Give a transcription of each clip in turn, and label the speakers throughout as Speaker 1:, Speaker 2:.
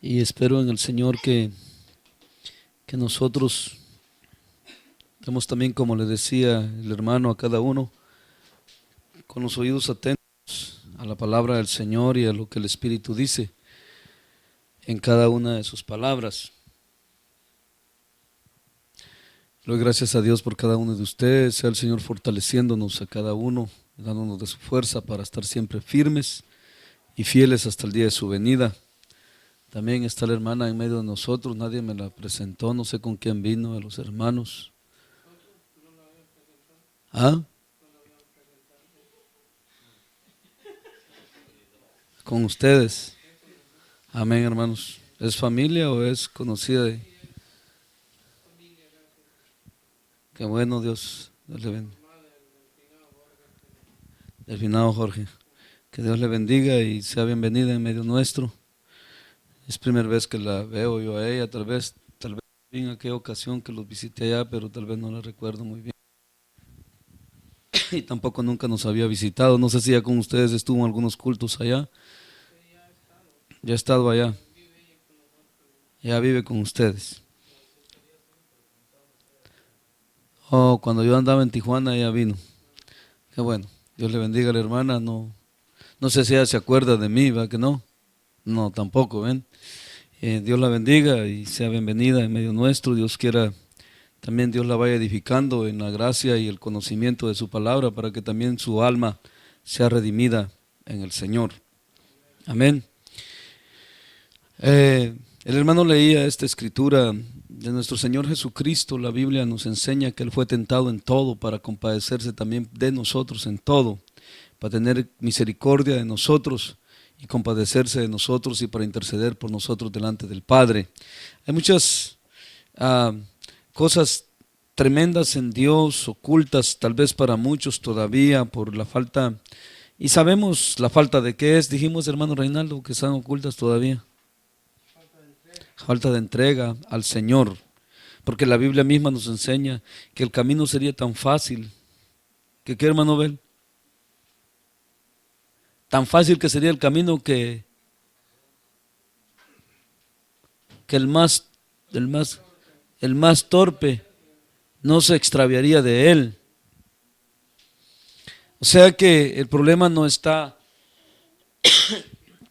Speaker 1: Y espero en el Señor que nosotros estemos también, como le decía el hermano, a cada uno, con los oídos atentos a la palabra del Señor y a lo que el Espíritu dice en cada una de sus palabras. Doy gracias a Dios por cada uno de ustedes, sea el Señor fortaleciéndonos a cada uno, dándonos de su fuerza para estar siempre firmes y fieles hasta el día de su venida. También está la hermana en medio de nosotros, nadie me la presentó, no sé con quién vino de los hermanos. ¿Ah? Con ustedes. Amén, hermanos. ¿Es familia o es conocida? Qué bueno, Dios le bendiga. Del finado Jorge. Que Dios le bendiga y sea bienvenida en medio nuestro. Es primera vez que la veo yo a ella, tal vez en aquella ocasión que los visité allá, pero tal vez no la recuerdo muy bien. Y tampoco nunca nos había visitado. No sé si ya con ustedes estuvo en algunos cultos allá. Ya ha estado allá. Ya vive con ustedes. Oh, cuando yo andaba en Tijuana ella vino. Qué bueno. Dios le bendiga a la hermana. No sé si ella se acuerda de mí, ¿va que no? No, tampoco, ¿ven? Dios la bendiga y sea bienvenida en medio nuestro. Dios quiera, también Dios la vaya edificando en la gracia y el conocimiento de su palabra para que también su alma sea redimida en el Señor. Amén. El hermano leía esta escritura de nuestro Señor Jesucristo. La Biblia nos enseña que Él fue tentado en todo para compadecerse también de nosotros en todo, para tener misericordia de nosotros y compadecerse de nosotros y para interceder por nosotros delante del Padre. Hay muchas cosas tremendas en Dios, ocultas tal vez para muchos todavía por la falta, y sabemos la falta de qué es, dijimos hermano Reinaldo, que están ocultas todavía. Falta de entrega al Señor, porque la Biblia misma nos enseña que el camino sería tan fácil, que ¿qué, hermano Bel? Tan fácil que sería el camino que el más torpe no se extraviaría de él. O sea que el problema no está,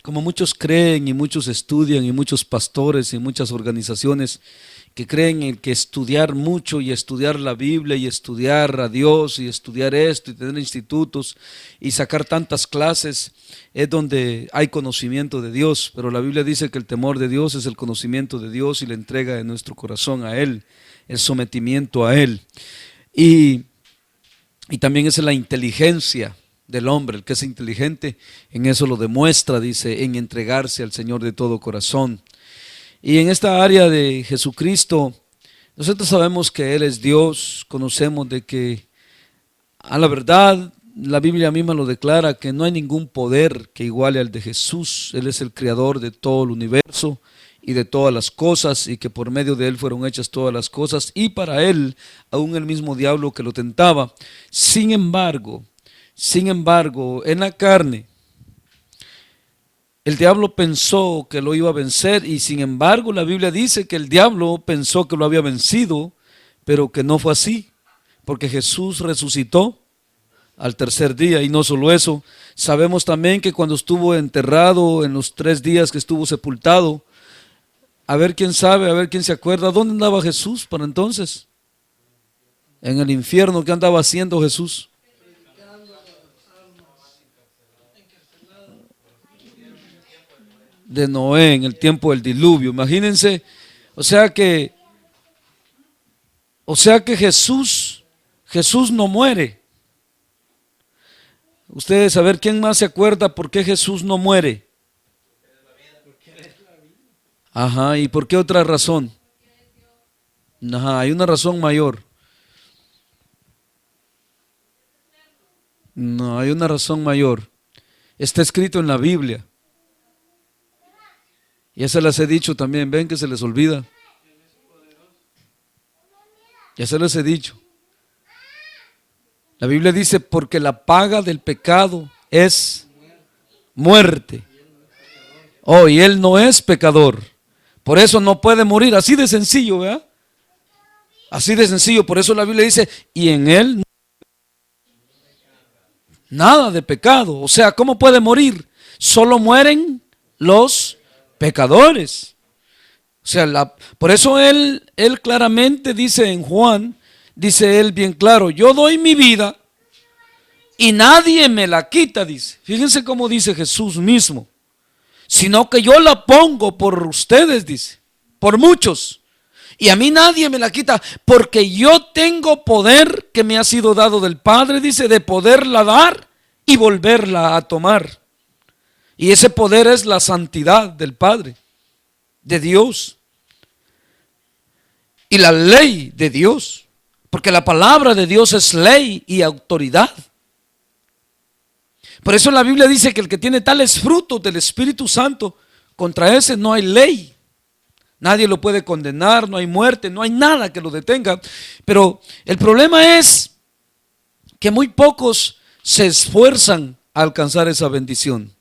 Speaker 1: como muchos creen y muchos estudian y muchos pastores y muchas organizaciones que creen en que estudiar mucho y estudiar la Biblia y estudiar a Dios y estudiar esto y tener institutos y sacar tantas clases es donde hay conocimiento de Dios, pero la Biblia dice que el temor de Dios es el conocimiento de Dios y la entrega de nuestro corazón a Él, el sometimiento a Él y también es la inteligencia del hombre. El que es inteligente en eso lo demuestra, dice, en entregarse al Señor de todo corazón. Y en esta área de Jesucristo, nosotros sabemos que Él es Dios, conocemos de que a la verdad la Biblia misma lo declara, que no hay ningún poder que iguale al de Jesús. Él es el creador de todo el universo y de todas las cosas, y que por medio de Él fueron hechas todas las cosas, y para Él, aún el mismo diablo que lo tentaba. Sin embargo, en la carne, el diablo pensó que lo iba a vencer y sin embargo la Biblia dice que el diablo pensó que lo había vencido, pero que no fue así, porque Jesús resucitó al tercer día. Y no solo eso, sabemos también que cuando estuvo enterrado, en los 3 días que estuvo sepultado, a ver quién sabe, a ver quién se acuerda, ¿dónde andaba Jesús para entonces? En el infierno. ¿Qué andaba haciendo Jesús? De Noé, en el tiempo del diluvio, imagínense. O sea que Jesús no muere. Ustedes, a ver quién más se acuerda por qué Jesús no muere. Ajá, ¿y por qué otra razón? Ajá, hay una razón mayor. No, hay una razón mayor. Está escrito en la Biblia. Ya se las he dicho también, ven que se les olvida. Ya se les he dicho. La Biblia dice, porque la paga del pecado es muerte. Oh, y Él no es pecador. Por eso no puede morir, así de sencillo, ¿verdad? Así de sencillo, por eso la Biblia dice, y en él nada de pecado. O sea, ¿cómo puede morir? Solo mueren los pecadores. O sea, por eso él claramente dice en Juan, dice él bien claro, yo doy mi vida y nadie me la quita, dice. Fíjense cómo dice Jesús mismo, sino que yo la pongo por ustedes, dice, por muchos. Y a mí nadie me la quita, porque yo tengo poder que me ha sido dado del Padre, dice, de poderla dar y volverla a tomar. Y ese poder es la santidad del Padre, de Dios. Y la ley de Dios, porque la palabra de Dios es ley y autoridad. Por eso la Biblia dice que el que tiene tales frutos del Espíritu Santo, contra ese no hay ley. Nadie lo puede condenar, no hay muerte, no hay nada que lo detenga. Pero el problema es que muy pocos se esfuerzan a alcanzar esa bendición.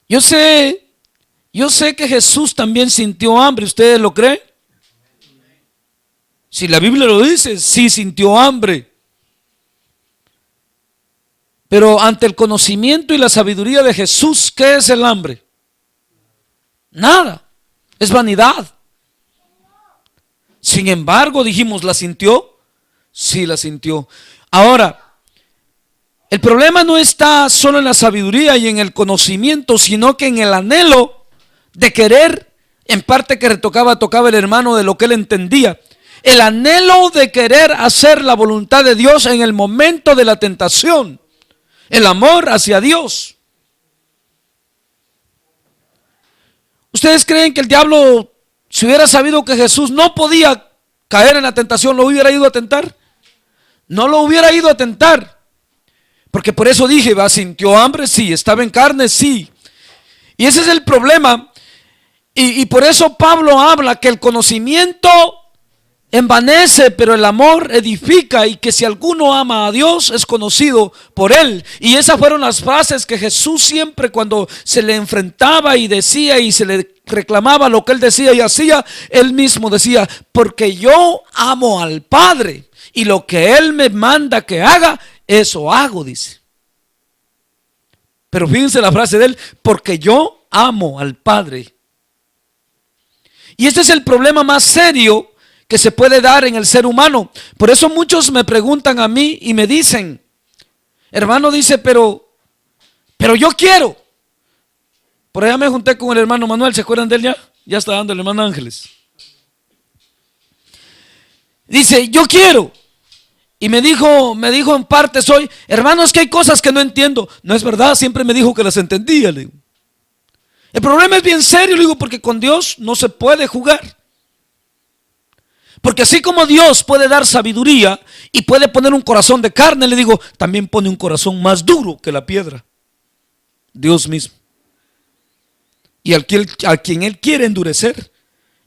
Speaker 1: Yo sé que Jesús también sintió hambre, ¿ustedes lo creen? Si la Biblia lo dice, sí sintió hambre. Pero ante el conocimiento y la sabiduría de Jesús, ¿qué es el hambre? Nada, es vanidad. Sin embargo, dijimos, ¿la sintió? Sí, la sintió. Ahora, el problema no está solo en la sabiduría y en el conocimiento, sino que en el anhelo de querer, en parte que tocaba el hermano de lo que él entendía. El anhelo de querer hacer la voluntad de Dios en el momento de la tentación. El amor hacia Dios. ¿Ustedes creen que el diablo, si hubiera sabido que Jesús no podía caer en la tentación, lo hubiera ido a tentar? No lo hubiera ido a tentar. Porque por eso dije, sintió hambre, sí, estaba en carne, sí. Y ese es el problema. Y por eso Pablo habla que el conocimiento envanece, pero el amor edifica, y que si alguno ama a Dios es conocido por él. Y esas fueron las frases que Jesús siempre, cuando se le enfrentaba y decía y se le reclamaba lo que él decía y hacía, él mismo decía, porque yo amo al Padre y lo que él me manda que haga, eso hago, dice. Pero fíjense la frase de él, porque yo amo al Padre. Y este es el problema más serio que se puede dar en el ser humano. Por eso muchos me preguntan a mí y me dicen, hermano, dice, pero yo quiero. Por allá me junté con el hermano Manuel, ¿se acuerdan de él ya? Ya está dando el hermano Ángeles. Dice, yo quiero. Y me dijo en parte hoy, hermano, es que hay cosas que no entiendo. No es verdad, siempre me dijo que las entendía, le digo. El problema es bien serio, le digo, porque con Dios no se puede jugar. Porque así como Dios puede dar sabiduría y puede poner un corazón de carne, le digo, también pone un corazón más duro que la piedra. Dios mismo. Y a quien Él quiere endurecer,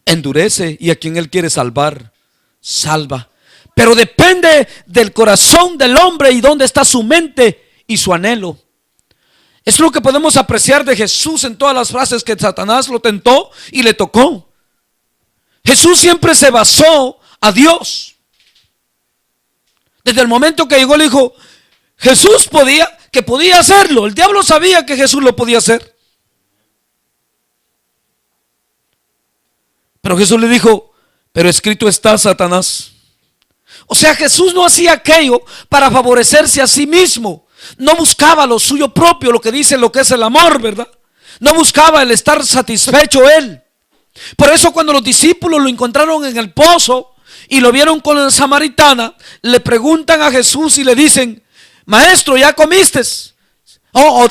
Speaker 1: endurece, y a quien Él quiere salvar, salva. Pero depende del corazón del hombre y dónde está su mente y su anhelo. Es lo que podemos apreciar de Jesús en todas las frases que Satanás lo tentó y le tocó. Jesús siempre se basó a Dios. Desde el momento que llegó le dijo, Jesús podía hacerlo. El diablo sabía que Jesús lo podía hacer. Pero Jesús le dijo, pero escrito está, Satanás. O sea, Jesús no hacía aquello para favorecerse a sí mismo. No buscaba lo suyo propio, lo que dice lo que es el amor, ¿verdad? No buscaba el estar satisfecho él. Por eso cuando los discípulos lo encontraron en el pozo y lo vieron con la samaritana, le preguntan a Jesús y le dicen, maestro, ¿ya comiste?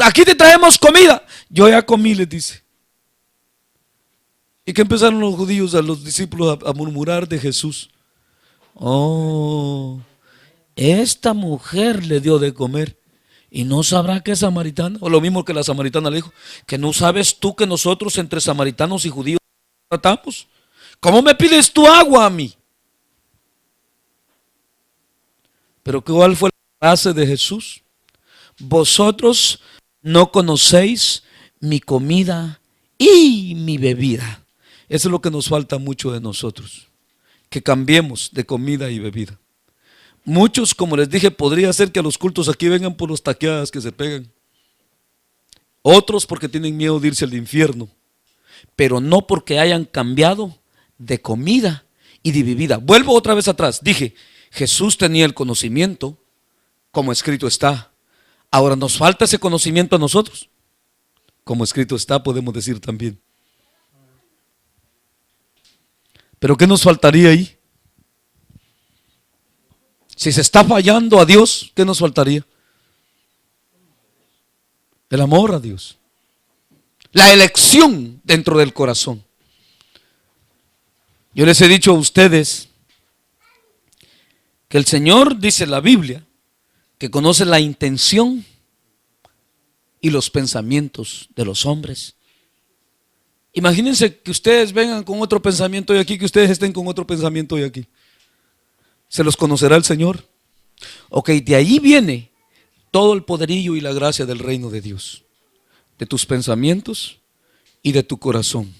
Speaker 1: Aquí te traemos comida. Yo ya comí, les dice. ¿Y qué empezaron los judíos, a los discípulos, a murmurar de Jesús? Esta mujer le dio de comer y no sabrá que es samaritana. O lo mismo que la samaritana le dijo, que no sabes tú que nosotros entre samaritanos y judíos tratamos. ¿Cómo me pides tú agua a mí? Pero ¿cuál fue la frase de Jesús? Vosotros no conocéis mi comida y mi bebida. Eso es lo que nos falta mucho de nosotros, que cambiemos de comida y bebida. Muchos, como les dije, podría ser que a los cultos aquí vengan por los taqueadas que se pegan. Otros porque tienen miedo de irse al infierno, pero no porque hayan cambiado de comida y de bebida. Vuelvo otra vez atrás. Dije, Jesús tenía el conocimiento, como escrito está. Ahora nos falta ese conocimiento a nosotros. Como escrito está, podemos decir también. ¿Pero qué nos faltaría ahí? Si se está fallando a Dios, ¿qué nos faltaría? El amor a Dios. La elección dentro del corazón. Yo les he dicho a ustedes que el Señor, dice la Biblia, que conoce la intención y los pensamientos de los hombres. Imagínense que ustedes vengan con otro pensamiento hoy aquí, que ustedes estén con otro pensamiento hoy aquí. ¿Se los conocerá el Señor? Ok, de ahí viene todo el poderío y la gracia del reino de Dios, de tus pensamientos y de tu corazón.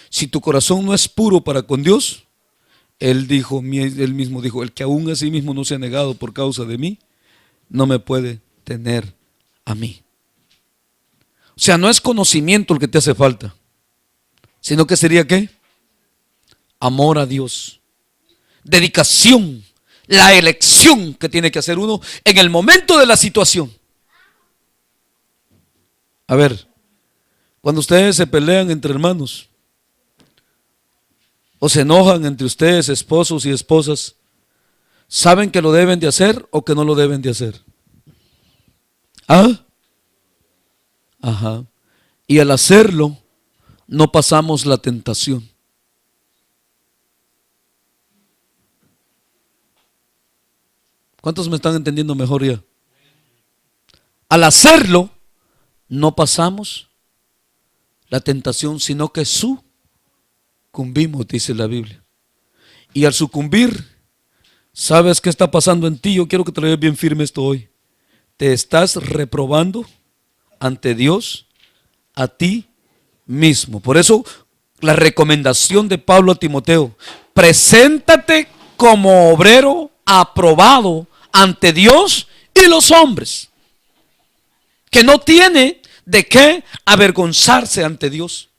Speaker 1: Si tu corazón no es puro para con Dios, él mismo dijo, el que aún a sí mismo no se ha negado por causa de mí, no me puede tener a mí. O sea, no es conocimiento el que te hace falta, sino que sería ¿qué? Amor a Dios, dedicación, la elección que tiene que hacer uno en el momento de la situación. A ver, cuando ustedes se pelean entre hermanos o se enojan entre ustedes, esposos y esposas, ¿saben que lo deben de hacer o que no lo deben de hacer? ¿Ah? Ajá. Y al hacerlo, no pasamos la tentación. ¿Cuántos me están entendiendo mejor ya? Al hacerlo, no pasamos la tentación, sino que sucumbimos, dice la Biblia. Y al sucumbir, ¿sabes qué está pasando en ti? Yo quiero que te lo veas bien firme esto hoy. Te estás reprobando ante Dios a ti mismo. Por eso la recomendación de Pablo a Timoteo: preséntate como obrero aprobado ante Dios y los hombres, que no tiene de qué avergonzarse ante Dios.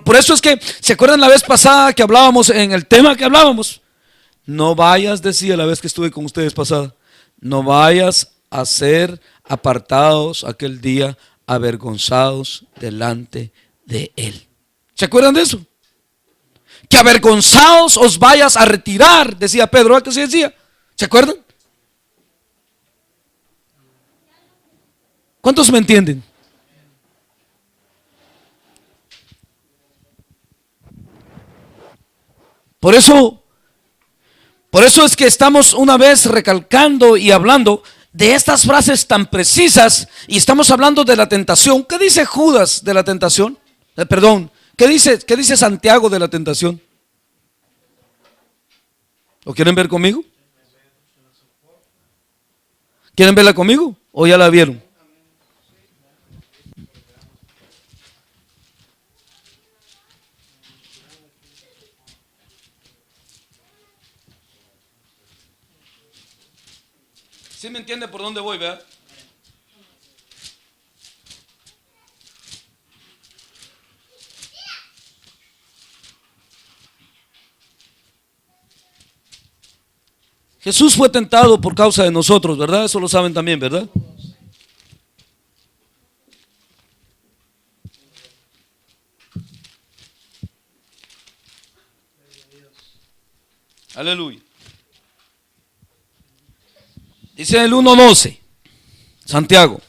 Speaker 1: Por eso es que, ¿se acuerdan la vez pasada que hablábamos en el tema que hablábamos? No vayas, decía la vez que estuve con ustedes pasada, no vayas a ser apartados aquel día, avergonzados delante de Él. ¿Se acuerdan de eso? Que avergonzados os vayas a retirar, decía Pedro, ¿qué se decía? ¿Se acuerdan? ¿Cuántos me entienden? Por eso es que estamos una vez recalcando y hablando de estas frases tan precisas, y estamos hablando de la tentación. ¿Qué dice Judas de la tentación? ¿Qué dice Santiago de la tentación? ¿Lo quieren ver conmigo? ¿Quieren verla conmigo o ya la vieron? ¿Sí me entiende por dónde voy, verdad? Jesús fue tentado por causa de nosotros, ¿verdad? Eso lo saben también, ¿verdad? Aleluya. Dice el 1:12, Santiago: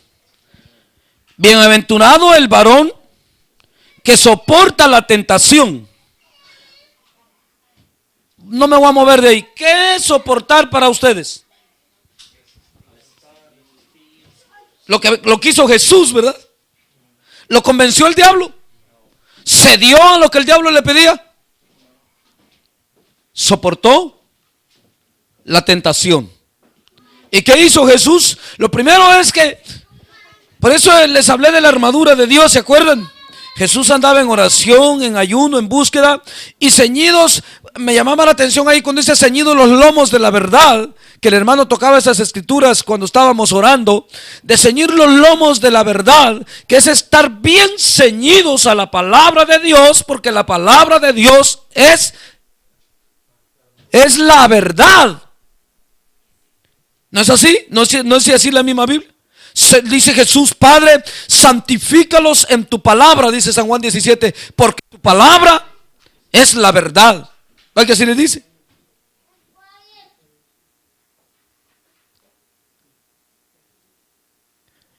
Speaker 1: bienaventurado el varón que soporta la tentación. No me voy a mover de ahí. ¿Qué es soportar para ustedes? Lo que hizo Jesús, ¿verdad? ¿Lo convenció el diablo? ¿Cedió a lo que el diablo le pedía? Soportó la tentación. ¿Y qué hizo Jesús? Lo primero es que, por eso les hablé de la armadura de Dios, ¿se acuerdan? Jesús andaba en oración, en ayuno, en búsqueda y ceñidos. Me llamaba la atención ahí cuando dice ceñidos los lomos de la verdad, que el hermano tocaba esas escrituras cuando estábamos orando, de ceñir los lomos de la verdad, que es estar bien ceñidos a la palabra de Dios, porque la palabra de Dios es la verdad. ¿No es así? ¿No es así la misma Biblia? Dice Jesús: Padre, santifícalos en tu palabra, dice San Juan 17, porque tu palabra es la verdad. ¿Ves que así le dice?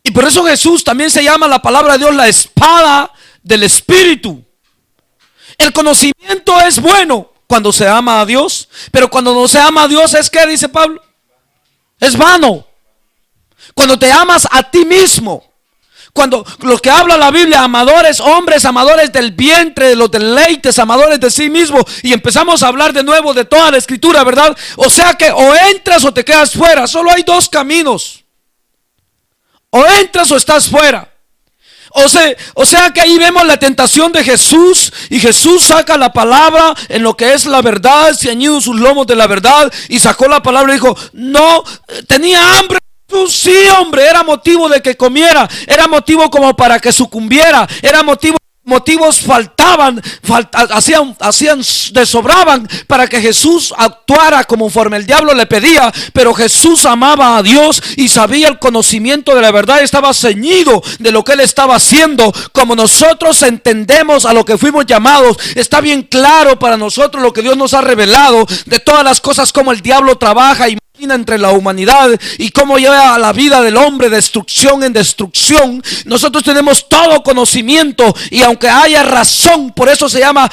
Speaker 1: Y por eso Jesús también se llama la palabra de Dios la espada del Espíritu. El conocimiento es bueno cuando se ama a Dios, pero cuando no se ama a Dios es que, dice Pablo, es vano. Cuando te amas a ti mismo, cuando lo que habla la Biblia, amadores, hombres, amadores del vientre, de los deleites, amadores de sí mismo, y empezamos a hablar de nuevo de toda la escritura, ¿verdad? O sea que o entras o te quedas fuera. Solo hay dos caminos: o entras o estás fuera. O sea que ahí vemos la tentación de Jesús, y Jesús saca la palabra en lo que es la verdad, ceñido sus lomos de la verdad, y sacó la palabra y dijo: no, tenía hambre. Sí, hombre, era motivo de que comiera, era motivo como para que sucumbiera, era motivos faltaban, hacían desobraban para que Jesús actuara conforme el diablo le pedía. Pero Jesús amaba a Dios y sabía el conocimiento de la verdad, estaba ceñido de lo que él estaba haciendo. Como nosotros entendemos a lo que fuimos llamados, está bien claro para nosotros lo que Dios nos ha revelado de todas las cosas, como el diablo trabaja y entre la humanidad y cómo lleva a la vida del hombre destrucción en destrucción. Nosotros tenemos todo conocimiento, y aunque haya razón, por eso se llama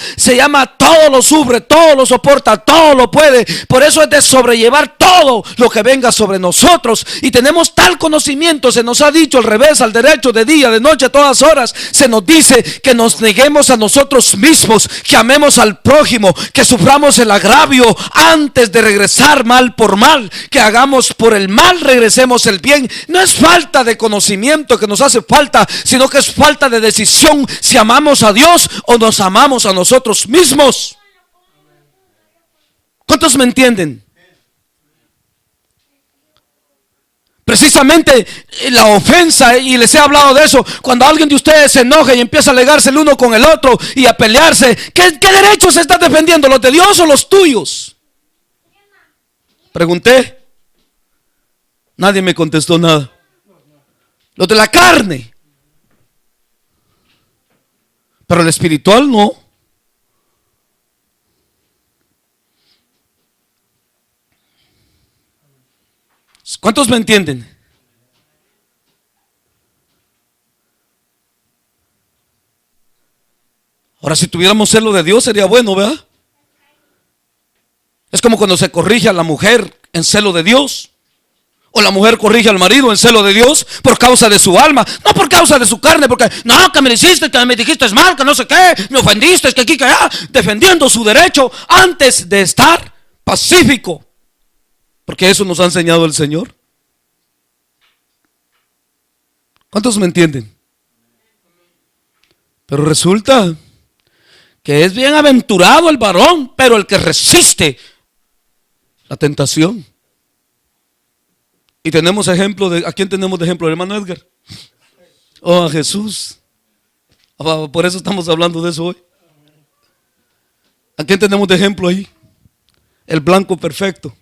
Speaker 1: todo lo sufre, todo lo soporta, todo lo puede. Por eso es de sobrellevar todo lo que venga sobre nosotros, y tenemos tal conocimiento. Se nos ha dicho al revés, al derecho, de día, de noche, a todas horas. Se nos dice que nos neguemos a nosotros mismos, que amemos al prójimo, que suframos el agravio antes de regresar mal por mal, que hagamos por el mal, regresemos el bien. No es falta de conocimiento que nos hace falta, sino que es falta de decisión, si amamos a Dios o nos amamos a nosotros mismos. ¿Cuántos me entienden? Precisamente la ofensa, y les he hablado de eso, cuando alguien de ustedes se enoja y empieza a alegarse el uno con el otro y a pelearse, ¿qué derechos se está defendiendo? ¿Los de Dios o los tuyos? Pregunté, nadie me contestó nada. Los de la carne, pero el espiritual no. ¿Cuántos me entienden? Ahora, si tuviéramos celo de Dios sería bueno, ¿verdad? Es como cuando se corrige a la mujer en celo de Dios, o la mujer corrige al marido en celo de Dios por causa de su alma, no por causa de su carne, porque no, que me hiciste, que me dijiste es mal, que no sé qué, me ofendiste, que aquí, que allá, defendiendo su derecho antes de estar pacífico, porque eso nos ha enseñado el Señor. ¿Cuántos me entienden? Pero resulta que es bienaventurado el varón, pero el que resiste la tentación. Y tenemos ejemplo de, ¿a quién tenemos de ejemplo? El hermano Edgar. Oh, a Jesús. Por eso estamos hablando de eso hoy. ¿A quién tenemos de ejemplo ahí? El blanco perfecto.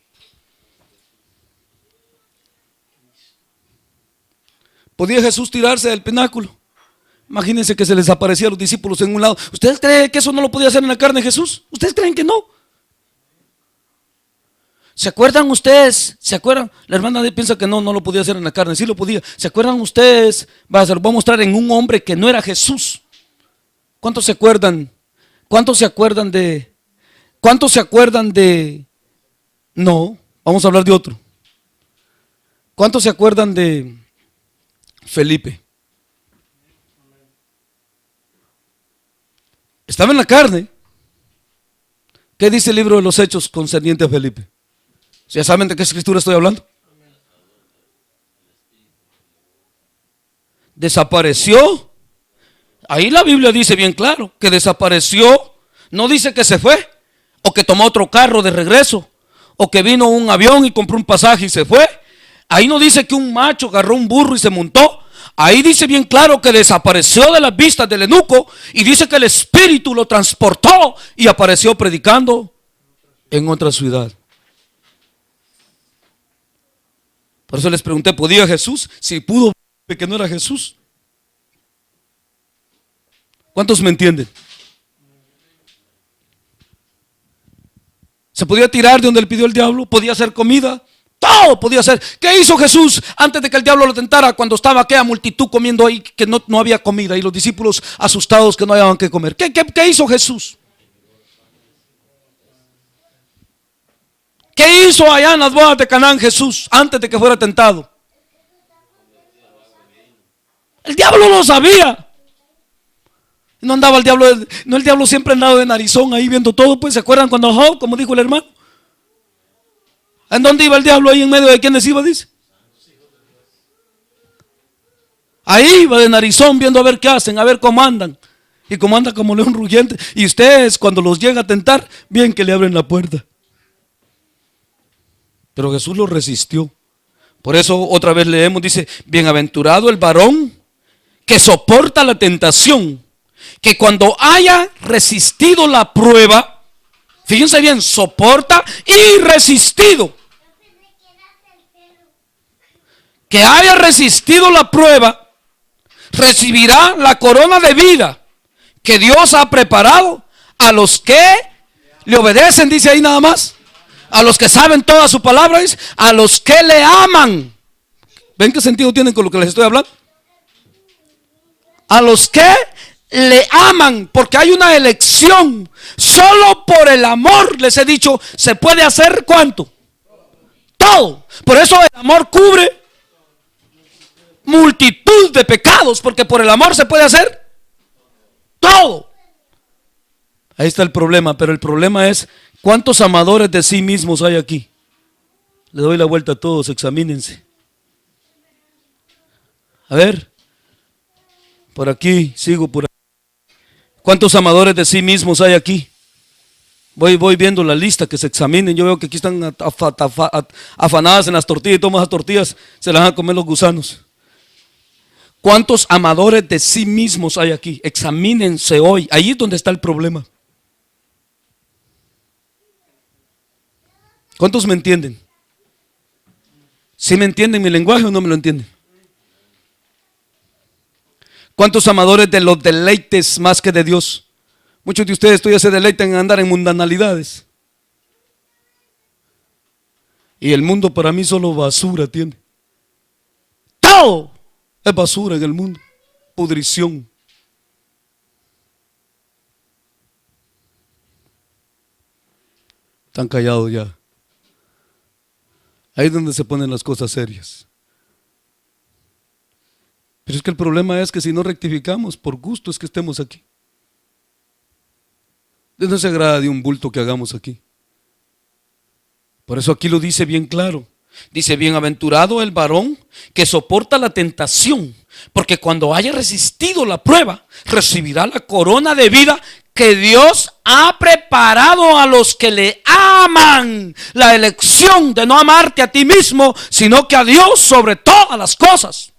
Speaker 1: ¿Podía Jesús tirarse del pináculo? Imagínense que se les aparecía a los discípulos en un lado. ¿Ustedes creen que eso no lo podía hacer en la carne Jesús? ¿Ustedes creen que no? ¿Se acuerdan ustedes? ¿Se acuerdan? La hermana piensa que no lo podía hacer en la carne. Sí lo podía. ¿Se acuerdan ustedes? Se lo voy a mostrar en un hombre que no era Jesús. ¿Cuántos se acuerdan? ¿Cuántos se acuerdan de? ¿Cuántos se acuerdan de? No, vamos a hablar de otro. ¿Cuántos se acuerdan de Felipe? Estaba en la carne. ¿Qué dice el libro de los Hechos concerniente a Felipe? ¿Ya saben de qué escritura estoy hablando? Desapareció. Ahí la Biblia dice bien claro que desapareció. No dice que se fue, o que tomó otro carro de regreso, o que vino un avión y compró un pasaje y se fue. Ahí no dice que un macho agarró un burro y se montó. Ahí dice bien claro que desapareció de las vistas del eunuco, y dice que el espíritu lo transportó y apareció predicando en otra ciudad. Por eso les pregunté, ¿podía Jesús? Si pudo, que no era Jesús. ¿Cuántos me entienden? ¿Se podía tirar de donde le pidió el diablo? ¿Podía hacer comida? Todo podía hacer. ¿Qué hizo Jesús antes de que el diablo lo tentara, cuando estaba aquella multitud comiendo ahí, que no había comida, y los discípulos asustados que no hallaban que comer? ¿Qué hizo Jesús? ¿Qué hizo allá en las bodas de Canaán Jesús antes de que fuera tentado? El diablo lo sabía. No andaba el diablo, no, el diablo siempre andaba de narizón ahí viendo todo. Pues, ¿se acuerdan cuando Job, como dijo el hermano? ¿En dónde iba el diablo? Ahí en medio de quiénes iba, dice. Ahí iba de narizón viendo a ver qué hacen, a ver cómo andan. Y cómo anda como león rugiente. Y ustedes, cuando los llega a tentar, bien que le abren la puerta. Pero Jesús lo resistió. Por eso otra vez leemos, dice, bienaventurado el varón que soporta la tentación, que cuando haya resistido la prueba, fíjense bien, soporta y resistido, que haya resistido la prueba, recibirá la corona de vida que Dios ha preparado a los que le obedecen, dice ahí nada más, a los que saben toda su palabra, dice, a los que le aman. ¿Ven qué sentido tienen con lo que les estoy hablando? A los que le aman, porque hay una elección. Solo por el amor, les he dicho, se puede hacer ¿cuánto? Todo. Por eso el amor cubre multitud de pecados, porque por el amor se puede hacer todo. Ahí está el problema, pero el problema es ¿cuántos amadores de sí mismos hay aquí? Le doy la vuelta a todos, examínense. A ver, por aquí, sigo por aquí. ¿Cuántos amadores de sí mismos hay aquí? Voy viendo la lista, que se examinen. Yo veo que aquí están afanadas en las tortillas, y tomas las tortillas, se las van a comer los gusanos. ¿Cuántos amadores de sí mismos hay aquí? Examínense hoy. Ahí es donde está el problema. ¿Cuántos me entienden? ¿Sí me entienden mi lenguaje o no me lo entienden? ¿Cuántos amadores de los deleites más que de Dios? Muchos de ustedes todavía se deleitan en andar en mundanalidades. Y el mundo para mí solo basura tiene. Todo es basura en el mundo. Pudrición. Están callados ya. Ahí es donde se ponen las cosas serias. Pero es que el problema es que si no rectificamos, por gusto es que estemos aquí. Dios no se agrada de un bulto que hagamos aquí. Por eso aquí lo dice bien claro. Dice, bienaventurado el varón que soporta la tentación, porque cuando haya resistido la prueba, recibirá la corona de vida que Dios ha preparado a los que le aman. La elección de no amarte a ti mismo, sino que a Dios sobre todas las cosas.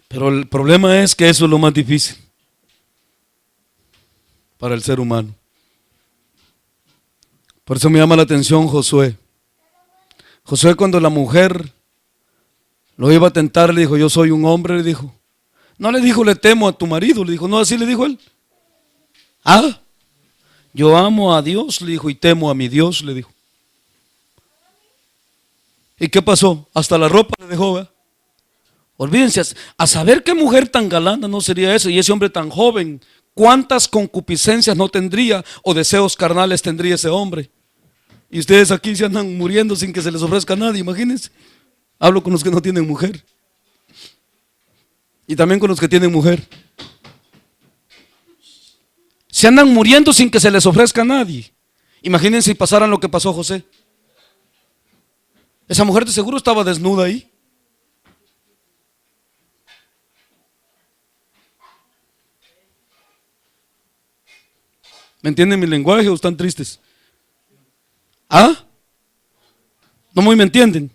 Speaker 1: Pero el problema es que eso es lo más difícil para el ser humano. Por eso me llama la atención Josué. Josué, cuando la mujer lo iba a tentar, le dijo, yo soy un hombre, le dijo. No le dijo, le temo a tu marido, le dijo, no, así le dijo él. Ah, yo amo a Dios, le dijo, y temo a mi Dios, le dijo. ¿Y qué pasó? Hasta la ropa le dejó, ¿verdad? Olvídense, a saber qué mujer tan galana no sería eso, y ese hombre tan joven, cuántas concupiscencias no tendría o deseos carnales tendría ese hombre. Y ustedes aquí se andan muriendo sin que se les ofrezca a nadie, imagínense. Hablo con los que no tienen mujer y también con los que tienen mujer. Se andan muriendo sin que se les ofrezca a nadie. Imagínense si pasaran lo que pasó a José. Esa mujer de seguro estaba desnuda ahí. ¿Me entienden mi lenguaje o están tristes? ¿Ah? ¿No muy me entienden?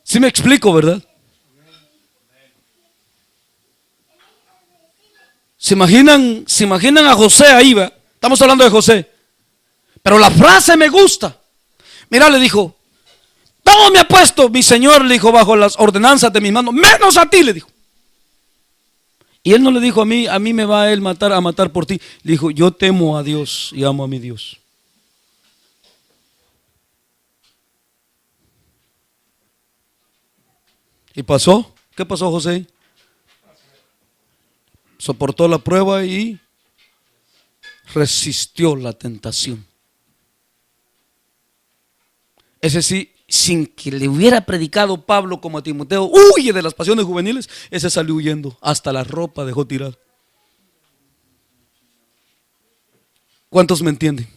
Speaker 1: Sí me explico, ¿verdad? ¿Se imaginan a José ahí, va? Estamos hablando de José. Pero la frase me gusta. Mira, le dijo, todo me ha puesto mi Señor, le dijo, bajo las ordenanzas de mis manos, menos a ti, le dijo. Y él no le dijo a mí me va a él a matar por ti. Le dijo, yo temo a Dios y amo a mi Dios. ¿Y pasó? ¿Qué pasó, José? Soportó la prueba y resistió la tentación. Ese sí, sin que le hubiera predicado Pablo como a Timoteo, huye de las pasiones juveniles, ese salió huyendo, hasta la ropa dejó tirada. ¿Cuántos me entienden?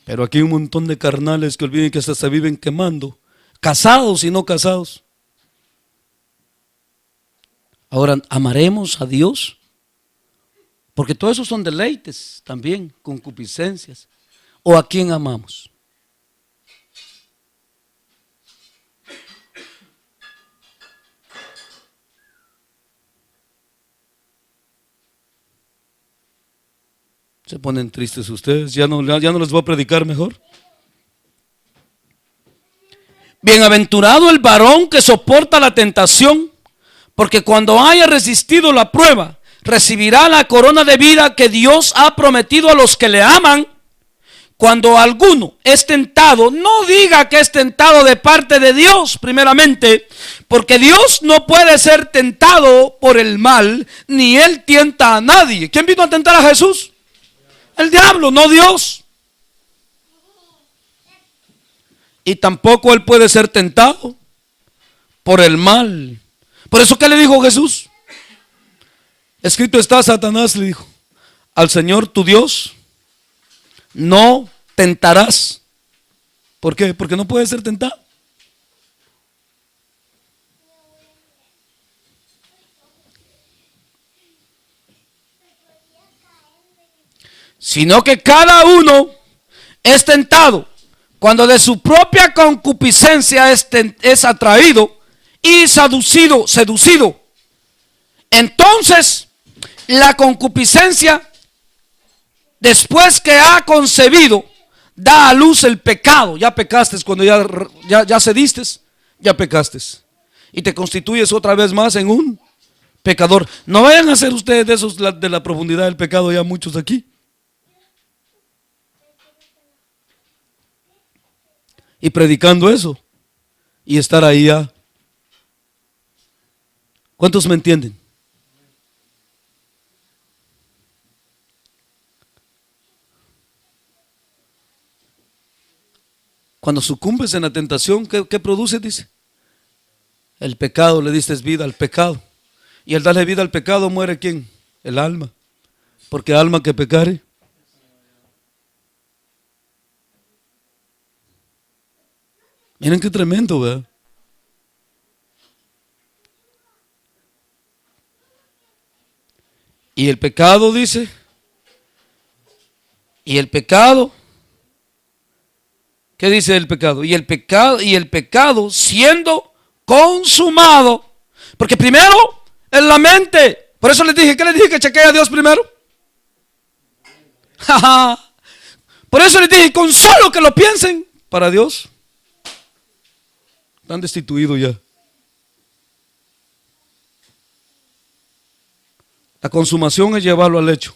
Speaker 1: Pero aquí hay un montón de carnales que olviden que hasta se viven quemando, casados y no casados. Ahora, ¿amaremos a Dios? Porque todo eso son deleites también, concupiscencias. ¿O a quién amamos? Se ponen tristes ustedes, ya no les voy a predicar mejor. Bienaventurado el varón que soporta la tentación, porque cuando haya resistido la prueba, recibirá la corona de vida que Dios ha prometido a los que le aman. Cuando alguno es tentado, no diga que es tentado de parte de Dios, primeramente, porque Dios no puede ser tentado por el mal, ni Él tienta a nadie. ¿Quién vino a tentar a Jesús? El diablo, no Dios. Y tampoco Él puede ser tentado por el mal. Por eso, ¿qué le dijo Jesús? Escrito está, Satanás le dijo, al Señor tu Dios no tentarás. ¿Por qué? Porque no puede ser tentado. Sino que cada uno es tentado cuando de su propia concupiscencia es atraído y seducido. Entonces, la concupiscencia, después que ha concebido, da a luz el pecado. Ya pecaste cuando ya cediste, ya pecaste. Y te constituyes otra vez más en un pecador. No vayan a ser ustedes de esos de la profundidad del pecado, ya muchos aquí. Y predicando eso. Y estar ahí ya. ¿Cuántos me entienden? Cuando sucumbes en la tentación, ¿qué produce? Dice, el pecado, le diste vida al pecado. Y al darle vida al pecado, ¿muere quién? El alma. Porque alma que pecare. Miren qué tremendo, ¿verdad? Y el pecado, dice, ¿qué dice el pecado? Y el pecado siendo consumado, porque primero en la mente, por eso les dije, ¿qué les dije? Que chequee a Dios primero. Por eso les dije, con solo que lo piensen, para Dios están destituidos ya. La consumación es llevarlo al hecho.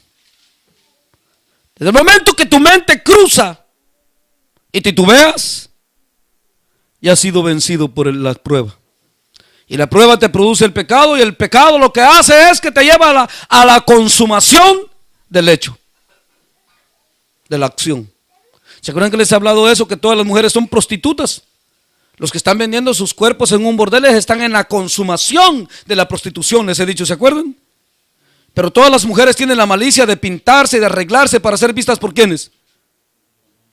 Speaker 1: Desde el momento que tu mente cruza y titubeas, ya has sido vencido por la prueba. Y la prueba te produce el pecado, y el pecado lo que hace es que te lleva a la consumación del hecho, de la acción. ¿Se acuerdan que les he hablado de eso? Que todas las mujeres son prostitutas. Los que están vendiendo sus cuerpos en un bordel están en la consumación de la prostitución, les he dicho, ¿se acuerdan? Pero todas las mujeres tienen la malicia de pintarse y de arreglarse para ser vistas por ¿quiénes?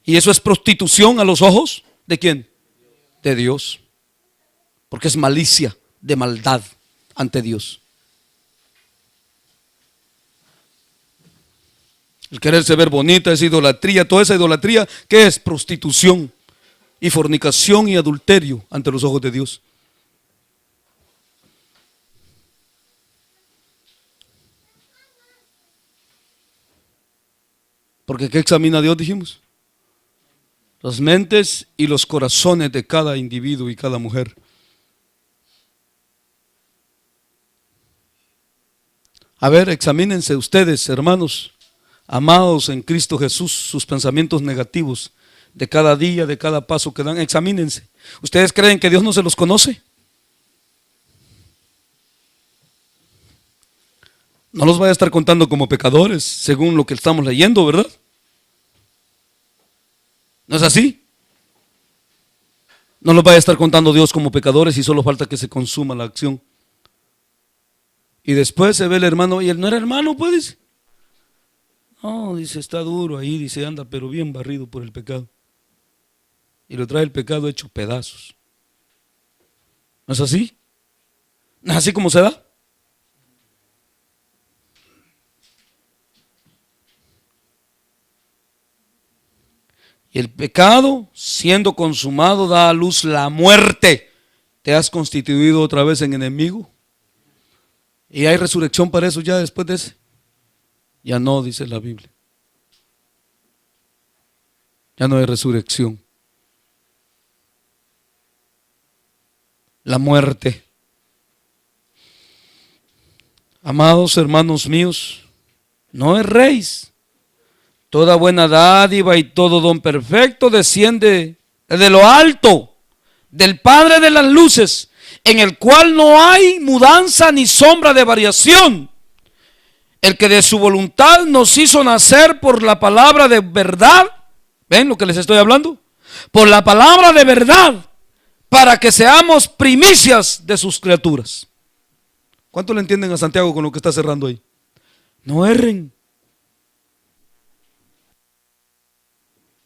Speaker 1: Y eso es prostitución a los ojos ¿de quién? De Dios. Porque es malicia de maldad ante Dios. El quererse ver bonita es idolatría. Toda esa idolatría, ¿qué es? Prostitución y fornicación y adulterio ante los ojos de Dios. Porque ¿qué examina Dios, dijimos? Las mentes y los corazones de cada individuo y cada mujer. A ver, examínense ustedes, hermanos, amados en Cristo Jesús, sus pensamientos negativos de cada día, de cada paso que dan. Examínense. ¿Ustedes creen que Dios no se los conoce? No los vaya a estar contando como pecadores, según lo que estamos leyendo, ¿verdad? ¿No es así? No los vaya a estar contando Dios como pecadores y solo falta que se consuma la acción. Y después se ve el hermano, y él no era hermano, pues. No, dice, está duro ahí, dice, anda, pero bien barrido por el pecado. Y lo trae el pecado hecho pedazos. ¿No es así? ¿No es así como se da? Y el pecado, siendo consumado, da a luz la muerte. ¿Te has constituido otra vez en enemigo? ¿Y hay resurrección para eso ya después de ese? Ya no, dice la Biblia. Ya no hay resurrección. La muerte. Amados hermanos míos, no erréis. Toda buena dádiva y todo don perfecto desciende de lo alto, del Padre de las luces, en el cual no hay mudanza ni sombra de variación. El que de su voluntad nos hizo nacer por la palabra de verdad. ¿Ven lo que les estoy hablando? Por la palabra de verdad, para que seamos primicias de sus criaturas. ¿Cuánto le entienden a Santiago con lo que está cerrando ahí? No erren.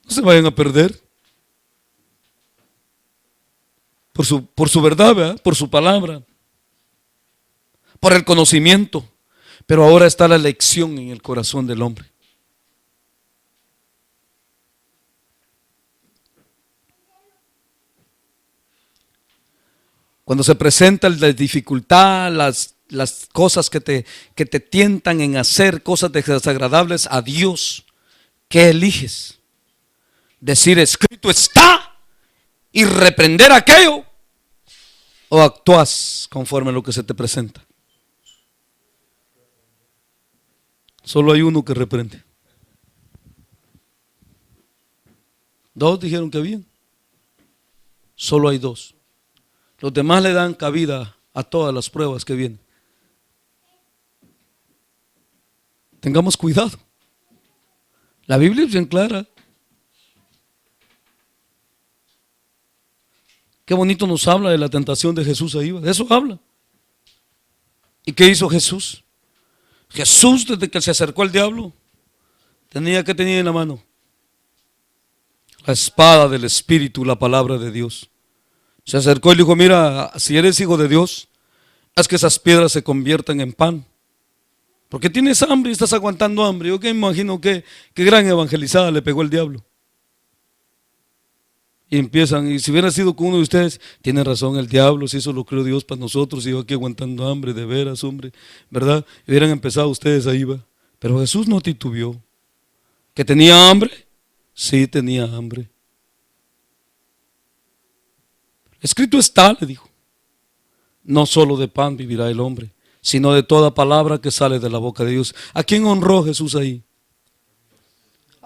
Speaker 1: No se vayan a perder por su verdad, ¿verdad? Por su palabra, por el conocimiento. Pero ahora está la elección en el corazón del hombre. Cuando se presenta la dificultad, las cosas que te tientan en hacer cosas desagradables a Dios, ¿qué eliges? Decir escrito está y reprender aquello, o actúas conforme a lo que se te presenta. Solo hay uno que reprende. Dos dijeron que habían. Solo hay dos. Los demás le dan cabida a todas las pruebas que vienen. Tengamos cuidado. La Biblia es bien clara. Qué bonito nos habla de la tentación de Jesús ahí. De eso habla. ¿Y qué hizo Jesús? Jesús, desde que se acercó al diablo, tenía en la mano la espada del Espíritu, la palabra de Dios. Se acercó y le dijo, mira, si eres hijo de Dios, haz que esas piedras se conviertan en pan. Porque tienes hambre y estás aguantando hambre. Yo que imagino qué gran evangelizada le pegó el diablo. Y empiezan, y si hubiera sido con uno de ustedes, tiene razón el diablo, si eso lo creó Dios para nosotros, y yo aquí aguantando hambre, de veras, hombre, ¿verdad? Y hubieran empezado ustedes ahí, va. Pero Jesús no titubeó. ¿Que tenía hambre? Sí, tenía hambre. Escrito está, le dijo, no solo de pan vivirá el hombre, sino de toda palabra que sale de la boca de Dios. ¿A quién honró Jesús ahí?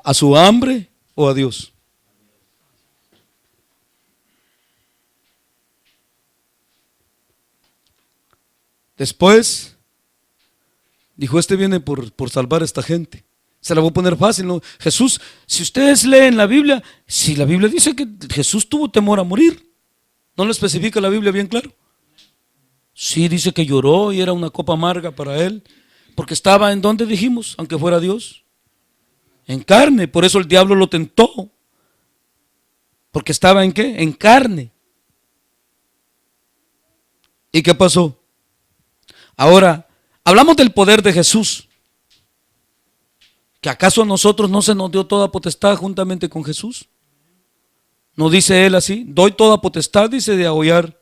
Speaker 1: ¿A su hambre o a Dios? Después dijo, este viene por salvar a esta gente. Se la voy a poner fácil, ¿no? Jesús, si ustedes leen la Biblia, si la Biblia dice que Jesús tuvo temor a morir, ¿no lo especifica la Biblia bien claro? Sí, dice que lloró y era una copa amarga para él, Porque estaba en donde dijimos, aunque fuera Dios, en carne. Por eso el diablo lo tentó. Porque estaba en qué? En carne. ¿Y qué pasó? Ahora, hablamos del poder de Jesús. ¿Que acaso a nosotros no se nos dio toda potestad juntamente con Jesús? ¿No dice él así? Doy toda potestad, dice, de agollar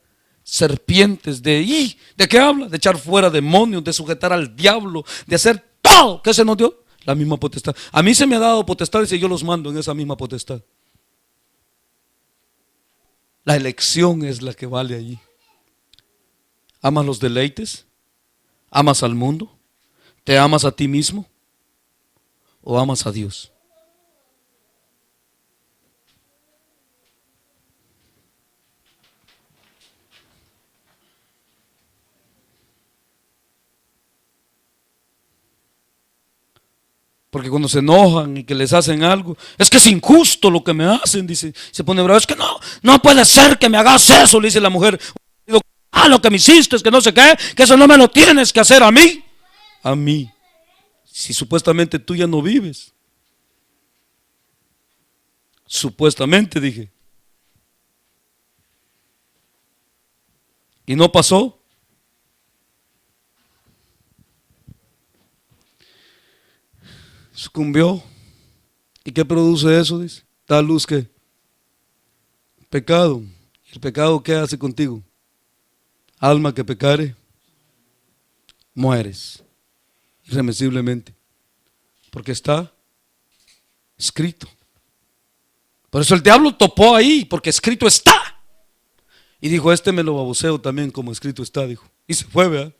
Speaker 1: serpientes, ¿de qué habla? De echar fuera demonios, de sujetar al diablo, de hacer todo. ¿Qué se nos dio? La misma potestad. A mí se me ha dado potestad, dice, yo los mando en esa misma potestad. La elección es la que vale allí. ¿Amas los deleites? ¿Amas al mundo? ¿Te amas a ti mismo? ¿O amas a Dios? Porque cuando se enojan y que les hacen algo, es que es injusto lo que me hacen, dice, se pone bravo, es que no puede ser que me hagas eso, le dice la mujer. Digo, lo que me hiciste es que no sé qué, que eso no me lo tienes que hacer a mí. A mí. Si supuestamente tú ya no vives. Supuestamente, dije. Y no pasó. Sucumbió. ¿Y qué produce eso? Dice. Da luz que pecado. ¿El pecado qué hace contigo? Alma que pecare, mueres irremisiblemente. Porque está escrito. Por eso el diablo topó ahí, porque escrito está. Y dijo, me lo baboseo también como escrito está, dijo. Y se fue, ¿verdad?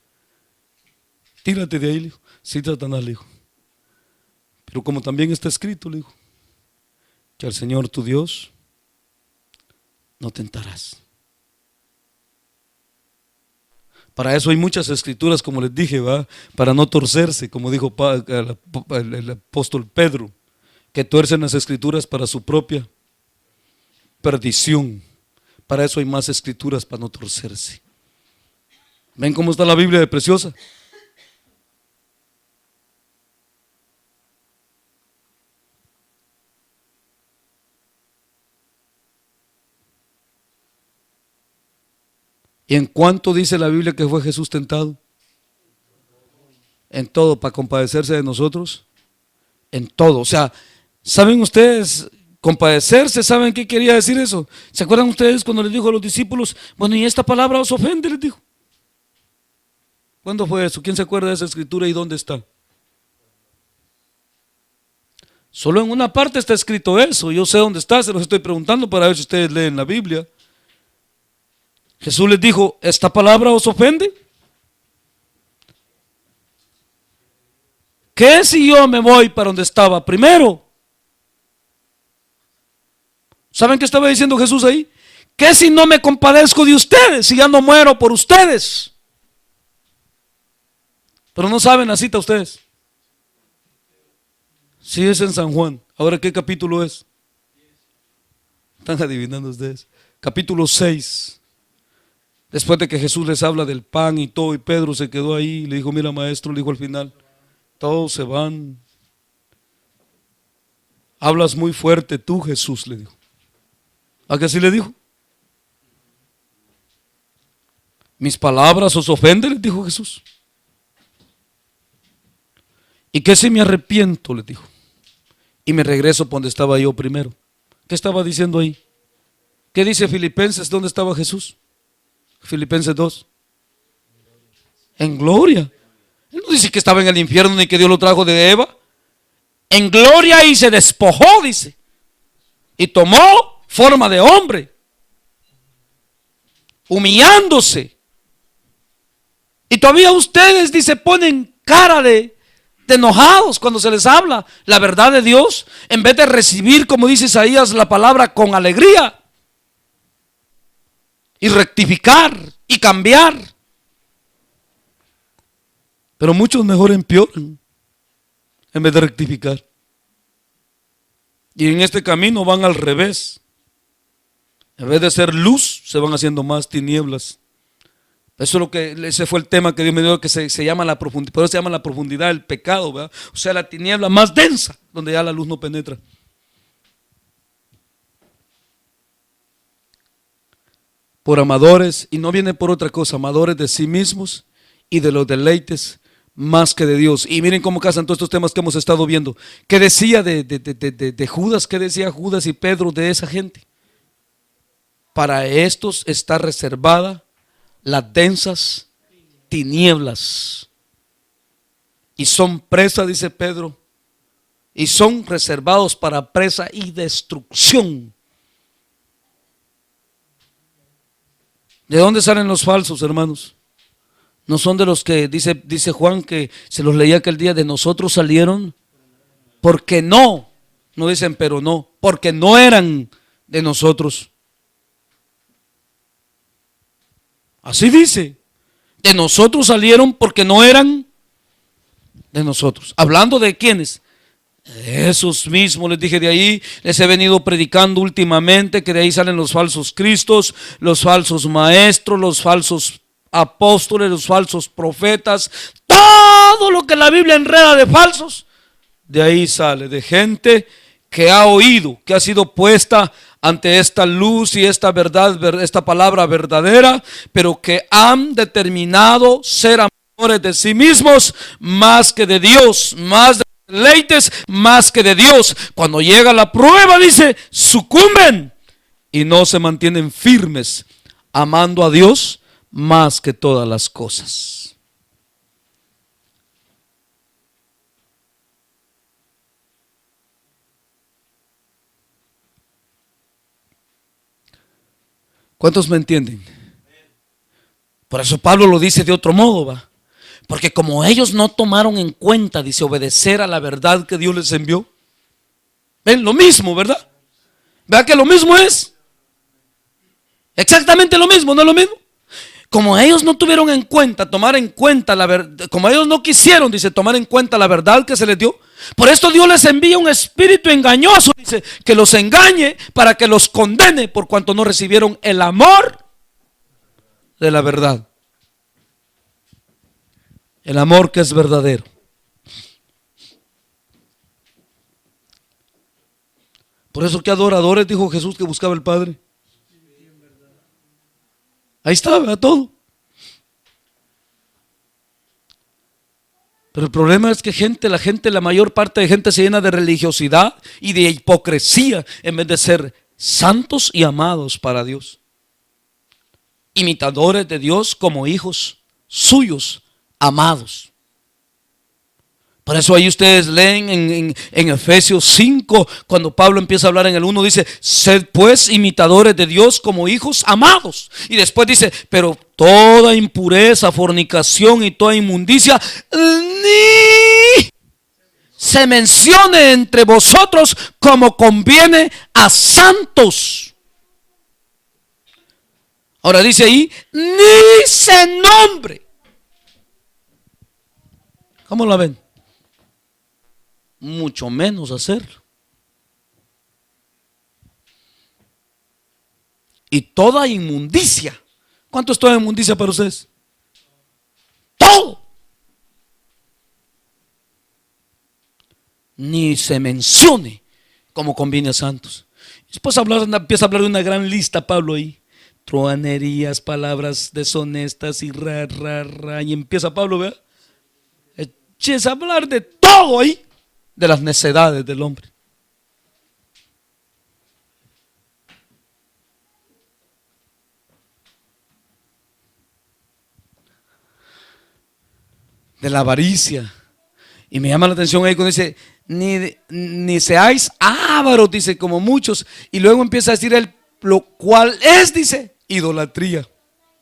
Speaker 1: Tírate de ahí, le dijo. Sí, Satanás, le dijo. Pero como también está escrito, le dijo, que al Señor tu Dios no tentarás. Para eso hay muchas escrituras, como les dije, ¿va? Para no torcerse, como dijo el apóstol Pedro, que tuercen las escrituras para su propia perdición. Para eso hay más escrituras, para no torcerse. ¿Ven cómo está la Biblia de preciosa? ¿Y en cuánto dice la Biblia que fue Jesús tentado? En todo, para compadecerse de nosotros. En todo. O sea, ¿saben ustedes? Compadecerse, ¿saben qué quería decir eso? ¿Se acuerdan ustedes cuando les dijo a los discípulos, bueno, y esta palabra os ofende? Les dijo. ¿Cuándo fue eso? ¿Quién se acuerda de esa escritura y dónde está? Solo en una parte está escrito eso. Yo sé dónde está, se los estoy preguntando para ver si ustedes leen la Biblia. Jesús les dijo, ¿esta palabra os ofende? ¿Qué si yo me voy para donde estaba primero? ¿Saben qué estaba diciendo Jesús ahí? ¿Qué si no me compadezco de ustedes, si ya no muero por ustedes? Pero no saben la cita ustedes. Sí, es en San Juan. Ahora, ¿qué capítulo es? Están adivinando ustedes. Capítulo 6. Después de que Jesús les habla del pan y todo, y Pedro se quedó ahí, le dijo, mira maestro, le dijo al final, todos se van. Hablas muy fuerte tú, Jesús, le dijo. ¿A qué así le dijo? Mis palabras os ofenden, les dijo Jesús. ¿Y qué si me arrepiento? Les dijo. Y me regreso por donde estaba yo primero. ¿Qué estaba diciendo ahí? ¿Qué dice Filipenses? ¿Dónde estaba Jesús? Filipenses 2. En gloria. Él no dice que estaba en el infierno ni que Dios lo trajo de Eva. En gloria y se despojó, dice. Y tomó forma de hombre. Humillándose. Y todavía ustedes, dice, ponen cara de enojados cuando se les habla la verdad de Dios, en vez de recibir, como dice Isaías, la palabra con alegría. Y rectificar y cambiar. Pero muchos mejor empeoran en vez de rectificar. Y en este camino van al revés. En vez de ser luz, se van haciendo más tinieblas Eso es lo que, ese fue el tema que Dios me dio, que se llama la profundidad, por eso se llama la profundidad del pecado, ¿verdad? O sea, la tiniebla más densa, donde ya la luz no penetra. Por amadores, y no viene por otra cosa, amadores de sí mismos y de los deleites más que de Dios. Y miren cómo casan todos estos temas que hemos estado viendo. ¿Qué decía de Judas? ¿Qué decía Judas y Pedro de esa gente? Para estos está reservada las densas tinieblas. Y son presa, dice Pedro, y son reservados para presa y destrucción. ¿De dónde salen los falsos, hermanos? No son de los que dice Juan, que se los leía aquel día, de nosotros salieron porque no dicen pero no, porque no eran de nosotros. Así dice, de nosotros salieron porque no eran de nosotros. Hablando de quiénes, esos mismos, les dije, de ahí les he venido predicando últimamente, que de ahí salen los falsos cristos, los falsos maestros, los falsos apóstoles, los falsos profetas, todo lo que la Biblia enreda de falsos, de ahí sale, de gente que ha oído, que ha sido puesta ante esta luz y esta verdad, esta palabra verdadera, pero que han determinado ser amadores de sí mismos más que de Dios, más de deleites más que de Dios. Cuando llega la prueba, dice, sucumben y no se mantienen firmes, amando a Dios más que todas las cosas. ¿Cuántos me entienden? Por eso Pablo lo dice de otro modo, va. Porque como ellos no tomaron en cuenta, dice, obedecer a la verdad que Dios les envió. Ven, lo mismo, ¿verdad? ¿Verdad que lo mismo es? Exactamente lo mismo, ¿no es lo mismo? Como ellos no tuvieron en cuenta, tomar en cuenta la verdad, como ellos no quisieron, dice, tomar en cuenta la verdad que se les dio, por esto Dios les envía un espíritu engañoso, dice, que los engañe para que los condene por cuanto no recibieron el amor de la verdad. El amor que es verdadero. Por eso, ¿qué adoradores dijo Jesús que buscaba el Padre? Ahí estaba todo. Pero el problema es que la mayor parte de gente se llena de religiosidad y de hipocresía en vez de ser santos y amados para Dios. Imitadores de Dios como hijos suyos, amados. Por eso ahí ustedes leen en Efesios 5, cuando Pablo empieza a hablar en el 1, dice, sed pues imitadores de Dios como hijos amados. Y después dice, pero toda impureza, fornicación y toda inmundicia ni se mencione entre vosotros como conviene a santos. Ahora dice ahí, ni se nombre. ¿Cómo la ven? Mucho menos hacerlo. Y toda inmundicia. ¿Cuánto es toda inmundicia para ustedes? Todo. Ni se mencione como conviene a santos. Después empieza a hablar de una gran lista Pablo ahí. Truanerías, palabras deshonestas y y empieza Pablo, ¿verdad? Empieza a hablar de todo ahí. De las necedades del hombre. De la avaricia. Y me llama la atención ahí cuando dice, ni seáis ávaros, dice, como muchos. Y luego empieza a decir él, lo cual es, dice, idolatría.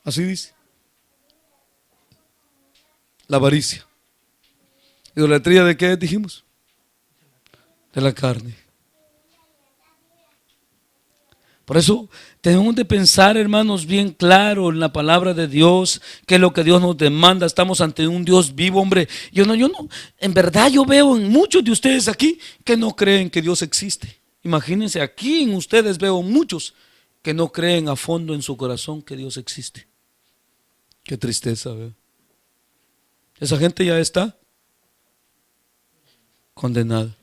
Speaker 1: Así dice. La avaricia. ¿Idolatría de qué dijimos? De la carne. Por eso tenemos de pensar, hermanos, bien claro en la palabra de Dios, qué es lo que Dios nos demanda. Estamos ante un Dios vivo, hombre. Yo no, en verdad yo veo en muchos de ustedes aquí que no creen que Dios existe. Imagínense, aquí en ustedes veo muchos que no creen a fondo en su corazón que Dios existe. Qué tristeza, ¿ve? Esa gente ya está condenada.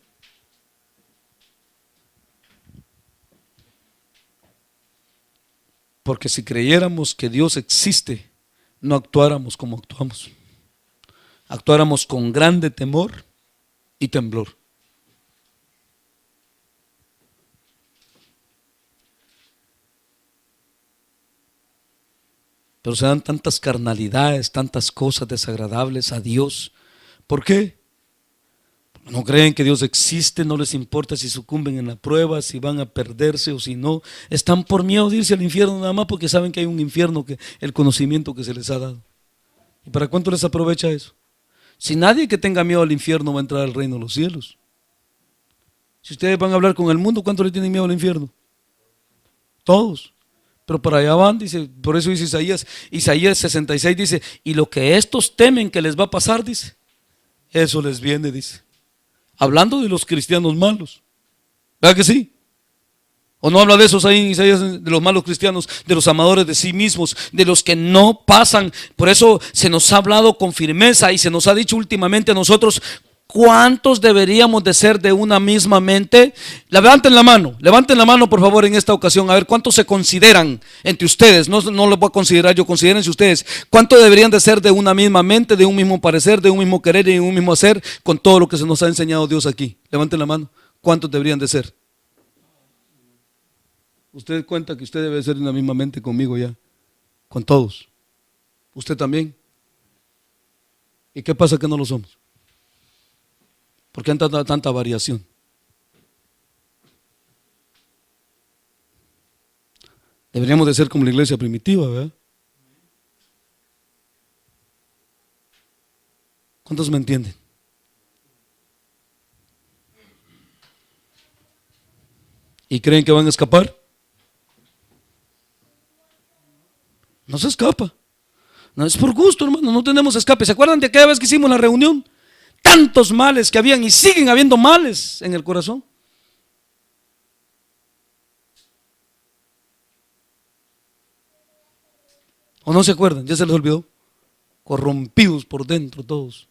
Speaker 1: Porque si creyéramos que Dios existe, no actuáramos como actuamos. Actuáramos con grande temor y temblor. Pero se dan tantas carnalidades, tantas cosas desagradables a Dios. ¿Por qué? Porque no creen que Dios existe, no les importa si sucumben en la prueba, si van a perderse o si no. Están por miedo de irse al infierno nada más porque saben que hay un infierno, que el conocimiento que se les ha dado. ¿Y para cuánto les aprovecha eso? Si nadie que tenga miedo al infierno va a entrar al reino de los cielos. Si ustedes van a hablar con el mundo, ¿cuánto le tienen miedo al infierno? Todos. Pero para allá van, dice, por eso dice Isaías 66 dice, y lo que estos temen que les va a pasar, dice, eso les viene, dice. Hablando de los cristianos malos. ¿Verdad que sí? ¿O no habla de esos ahí en Isaías, de los malos cristianos, de los amadores de sí mismos, de los que no pasan? Por eso se nos ha hablado con firmeza y se nos ha dicho últimamente a nosotros, ¿cuántos deberíamos de ser de una misma mente? Levanten la mano por favor en esta ocasión, a ver cuántos se consideran entre ustedes, no los voy a considerar yo, considérense ustedes, ¿cuántos deberían de ser de una misma mente, de un mismo parecer, de un mismo querer y de un mismo hacer con todo lo que se nos ha enseñado Dios aquí? Levanten la mano, ¿cuántos deberían de ser? Usted cuenta que usted debe ser de una misma mente conmigo ya, con todos, usted también. ¿Y qué pasa que no lo somos? ¿Por qué hay tanta variación? Deberíamos de ser como la iglesia primitiva, ¿verdad? ¿Cuántos me entienden? ¿Y creen que van a escapar? No se escapa. No es por gusto, hermano, no tenemos escape. ¿Se acuerdan de aquella vez que hicimos la reunión? Tantos males que habían y siguen habiendo males en el corazón. ¿O no se acuerdan? Ya se les olvidó. Corrompidos por dentro todos.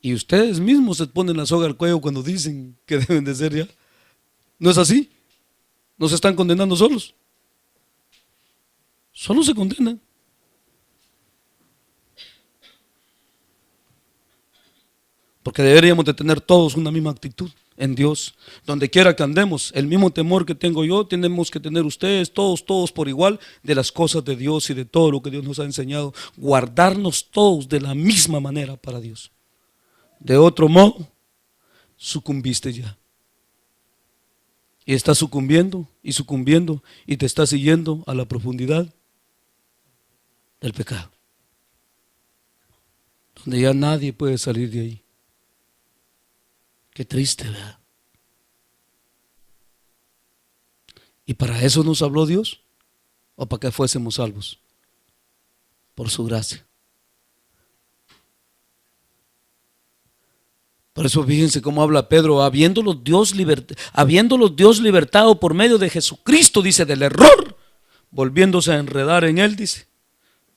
Speaker 1: Y ustedes mismos se ponen la soga al cuello cuando dicen que deben de ser ya. ¿No es así? ¿No se están condenando solos? Solo se condenan. Porque deberíamos de tener todos una misma actitud en Dios. Donde quiera que andemos, el mismo temor que tengo yo, tenemos que tener ustedes, todos por igual, de las cosas de Dios y de todo lo que Dios nos ha enseñado. Guardarnos todos de la misma manera para Dios. De otro modo, sucumbiste ya. Y estás sucumbiendo y te estás siguiendo a la profundidad del pecado. Donde ya nadie puede salir de ahí. Qué triste, ¿verdad? ¿Y para eso nos habló Dios? ¿O para que fuésemos salvos? Por su gracia. Por eso fíjense cómo habla Pedro, habiéndolos Dios libertado por medio de Jesucristo, dice, del error, volviéndose a enredar en él, dice.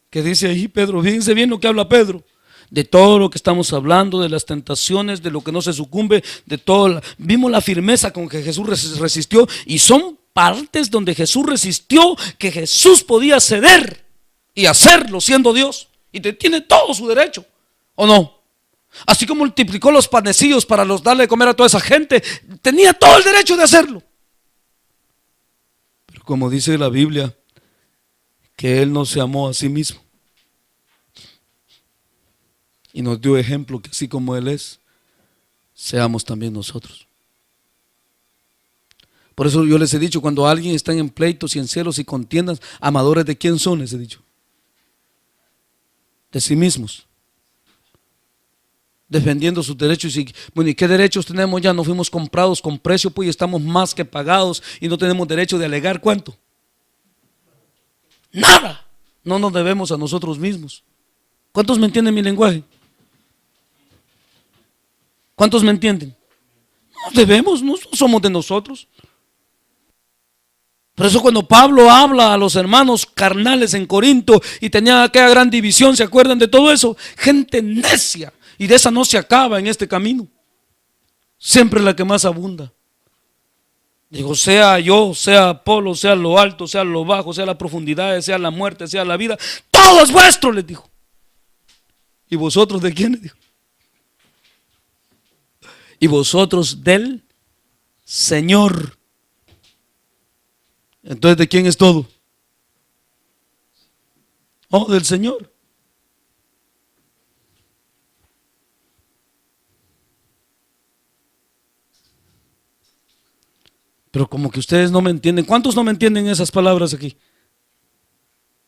Speaker 1: ¿Qué dice ahí Pedro? Fíjense bien lo que habla Pedro. De todo lo que estamos hablando, de las tentaciones, de lo que no se sucumbe, de todo. Vimos la firmeza con que Jesús resistió y son partes donde Jesús resistió que Jesús podía ceder y hacerlo siendo Dios. Y tiene todo su derecho, ¿o no? Así como multiplicó los panecillos para darle de comer a toda esa gente, tenía todo el derecho de hacerlo. Pero como dice la Biblia, que Él no se amó a sí mismo. Y nos dio ejemplo que así como Él es, seamos también nosotros. Por eso yo les he dicho, cuando alguien está en pleitos y en celos y contiendas, amadores de quién son, les he dicho. De sí mismos. Defendiendo sus derechos. Y bueno, ¿y qué derechos tenemos ya? No fuimos comprados con precio, pues, y estamos más que pagados y no tenemos derecho de alegar ¿cuánto? Nada. No nos debemos a nosotros mismos. ¿Cuántos me entienden mi lenguaje? ¿Cuántos me entienden? No debemos, no somos de nosotros. Por eso cuando Pablo habla a los hermanos carnales en Corinto y tenía aquella gran división, ¿se acuerdan de todo eso? Gente necia, y de esa no se acaba en este camino. Siempre la que más abunda. Digo, sea yo, sea Apolo, sea lo alto, sea lo bajo, sea la profundidad, sea la muerte, sea la vida, todo es vuestro, les dijo. ¿Y vosotros de quiénes? Dijo. Y vosotros del Señor. Entonces, ¿de quién es todo? Oh, del Señor. Pero como que ustedes no me entienden. ¿Cuántos no me entienden esas palabras aquí?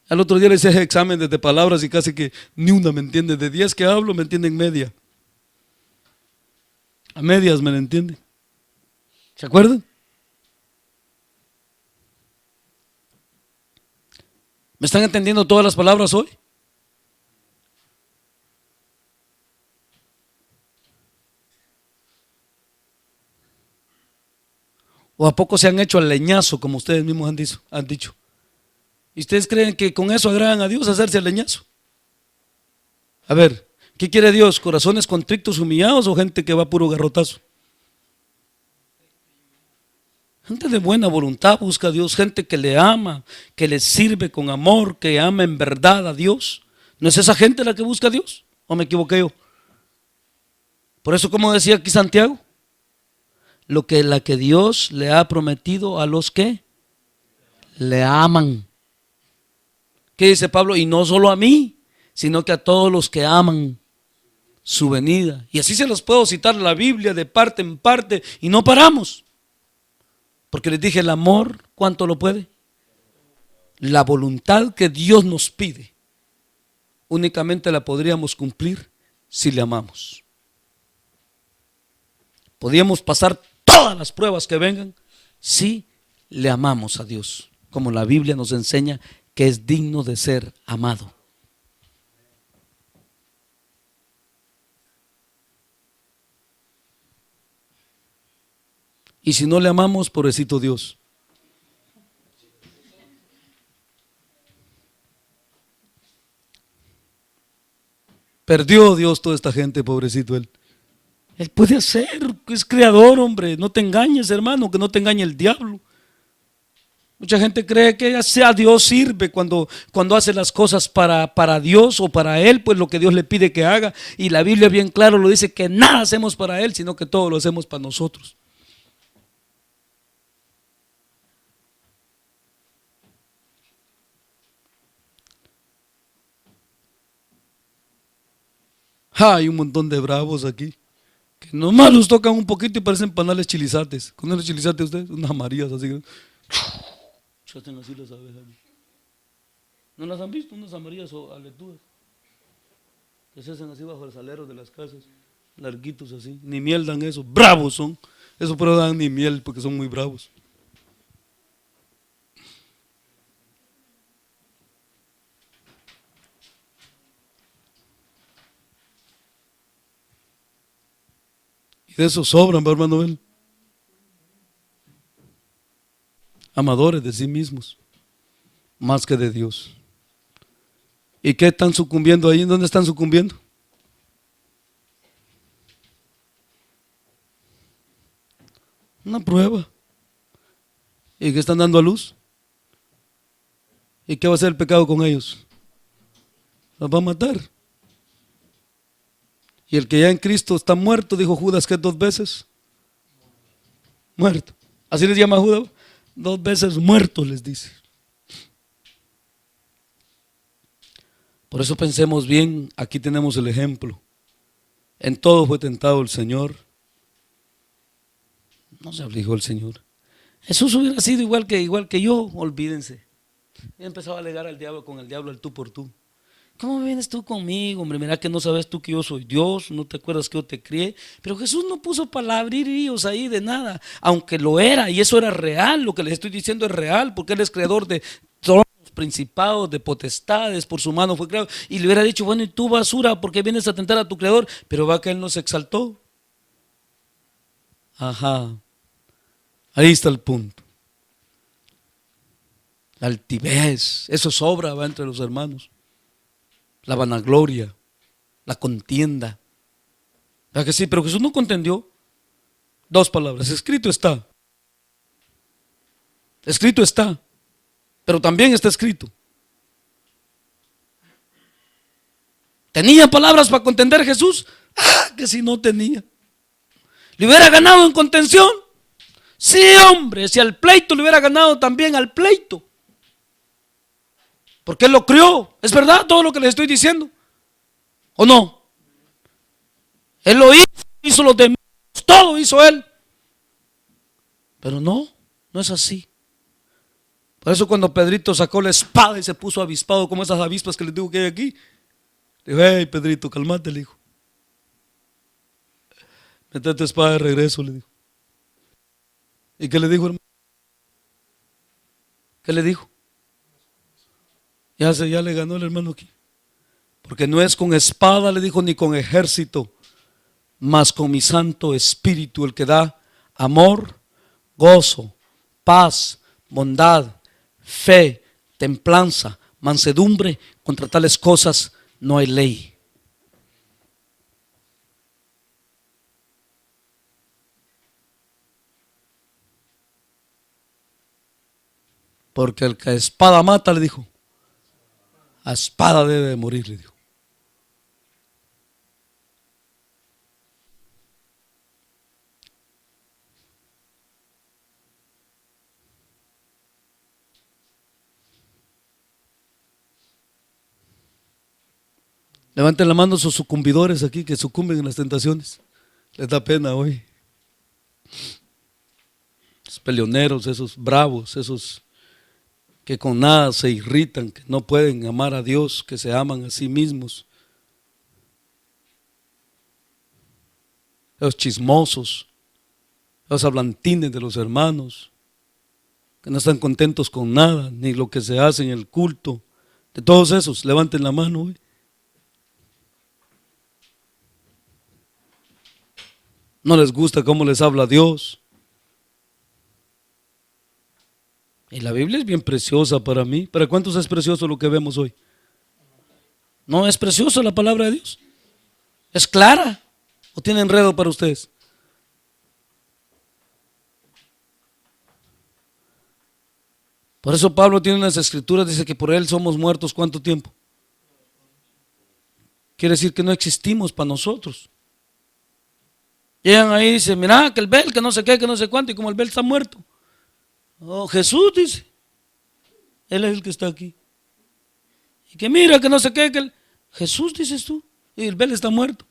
Speaker 1: Al otro día les hice exámenes de palabras y casi que ni una me entiende. De 10 que hablo me entienden media. A medias me la entienden. ¿Se acuerdan? ¿Me están entendiendo todas las palabras hoy? ¿O a poco se han hecho al leñazo, como ustedes mismos han dicho? ¿Y ustedes creen que con eso agradan a Dios, hacerse al leñazo? A ver, ¿qué quiere Dios? ¿Corazones contrictos, humillados o gente que va puro garrotazo? Gente de buena voluntad busca a Dios, gente que le ama, que le sirve con amor, que ama en verdad a Dios. ¿No es esa gente la que busca a Dios? ¿O me equivoqué yo? Por eso, como decía aquí Santiago, la que Dios le ha prometido a los que le aman. ¿Qué dice Pablo? Y no solo a mí, sino que a todos los que aman su venida. Y así se los puedo citar la Biblia de parte en parte y no paramos. Porque les dije, el amor, ¿cuánto lo puede? La voluntad que Dios nos pide, únicamente la podríamos cumplir si le amamos. Podríamos pasar todas las pruebas que vengan si le amamos a Dios, como la Biblia nos enseña que es digno de ser amado. Y si no le amamos, pobrecito Dios. Perdió Dios toda esta gente, pobrecito él. Él puede hacer, es creador, hombre. No te engañes, hermano, que no te engañe el diablo. Mucha gente cree que sea Dios sirve cuando hace las cosas para Dios o para Él, pues lo que Dios le pide que haga. Y la Biblia bien claro lo dice, que nada hacemos para Él, sino que todo lo hacemos para nosotros. Hay un montón de bravos aquí, que nomás los tocan un poquito y parecen panales chilizates. ¿Con los chilizates ustedes? Unas amarillas así. Hacen así las abejas. ¿No las han visto? Unas amarillas o aletudas que se hacen así bajo el salero de las casas, larguitos así. Ni miel dan eso, bravos son. Eso pero dan ni miel porque son muy bravos. Y de eso sobran, ¿va, hermano Noel? Amadores de sí mismos, más que de Dios. ¿Y qué están sucumbiendo ahí? ¿Dónde están sucumbiendo? Una prueba. ¿Y qué están dando a luz? ¿Y qué va a hacer el pecado con ellos? Los va a matar. Y el que ya en Cristo está muerto, dijo Judas, que 2 veces muerto. Así les llama Judas, 2 veces muerto les dice. Por eso pensemos bien, aquí tenemos el ejemplo. En todo fue tentado el Señor. No se afligió el Señor. Jesús hubiera sido igual que yo, olvídense. Y empezaba a alegar al diablo con el diablo, el tú por tú. ¿Cómo vienes tú conmigo, hombre? Mira que no sabes tú que yo soy Dios, no te acuerdas que yo te crié. Pero Jesús no puso palabreríos ahí de nada, aunque lo era, y eso era real, lo que les estoy diciendo es real, porque Él es creador de tronos, principados, de potestades, por su mano fue creado. Y le hubiera dicho, bueno, y tú basura, ¿por qué vienes a tentar a tu creador? Pero va que Él no se exaltó. Ajá, ahí está el punto. la altivez, eso sobra, va, entre los hermanos. La vanagloria, la contienda. ¿Verdad que sí? Pero Jesús no contendió. Dos palabras, escrito está. Escrito está. Pero también está escrito. ¿Tenía palabras para contender Jesús? Ah, que si no tenía. ¿Le hubiera ganado en contención? Sí, hombre, si al pleito le hubiera ganado también al pleito. Porque él lo crió. ¿Es verdad todo lo que les estoy diciendo? ¿O no? Él lo hizo los demás, todo hizo él. Pero no, no es así. Por eso cuando Pedrito sacó la espada y se puso avispado como esas avispas que les digo que hay aquí, le dijo, hey Pedrito, calmate, le dijo. Mete tu espada de regreso, le dijo. ¿Y qué le dijo, hermano? ¿Qué le dijo? Ya le ganó el hermano aquí. Porque no es con espada, le dijo, ni con ejército, mas con mi Santo Espíritu, el que da amor, gozo, paz, bondad, fe, templanza, mansedumbre. Contra tales cosas no hay ley. Porque el que a espada mata, le dijo, a espada debe de morir, le dijo. Levanten la mano sus sucumbidores aquí que sucumben en las tentaciones. Les da pena hoy. Esos peleoneros, esos bravos, esos que con nada se irritan, que no pueden amar a Dios, que se aman a sí mismos. Esos chismosos, esos hablantines de los hermanos, que no están contentos con nada, ni lo que se hace en el culto. De todos esos, levanten la mano hoy. No les gusta cómo les habla Dios. Y la Biblia es bien preciosa para mí. ¿Para cuántos es precioso lo que vemos hoy? ¿No es preciosa la palabra de Dios? ¿Es clara? ¿O tiene enredo para ustedes? Por eso Pablo tiene unas escrituras, dice que por él somos muertos ¿cuánto tiempo? Quiere decir que no existimos para nosotros. Llegan ahí y dicen, mira, que el Bel, que no sé qué, que no sé cuánto, y como el Bel está muerto. Oh, Jesús dice, él es el que está aquí. Y que mira, que no sé qué, que el... Jesús dices tú, y el Bel está muerto.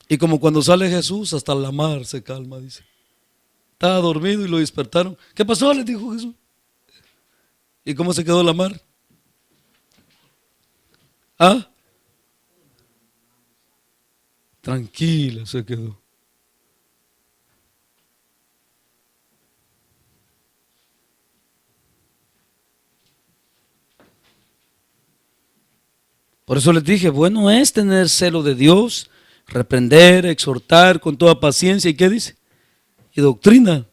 Speaker 1: Y como cuando sale Jesús, hasta la mar se calma, dice. Estaba dormido y lo despertaron. ¿Qué pasó? Le dijo Jesús. ¿Y cómo se quedó la mar? ¿Ah? Tranquila se quedó. Por eso les dije, bueno es tener celo de Dios, reprender, exhortar con toda paciencia. ¿Y qué dice? Y doctrina.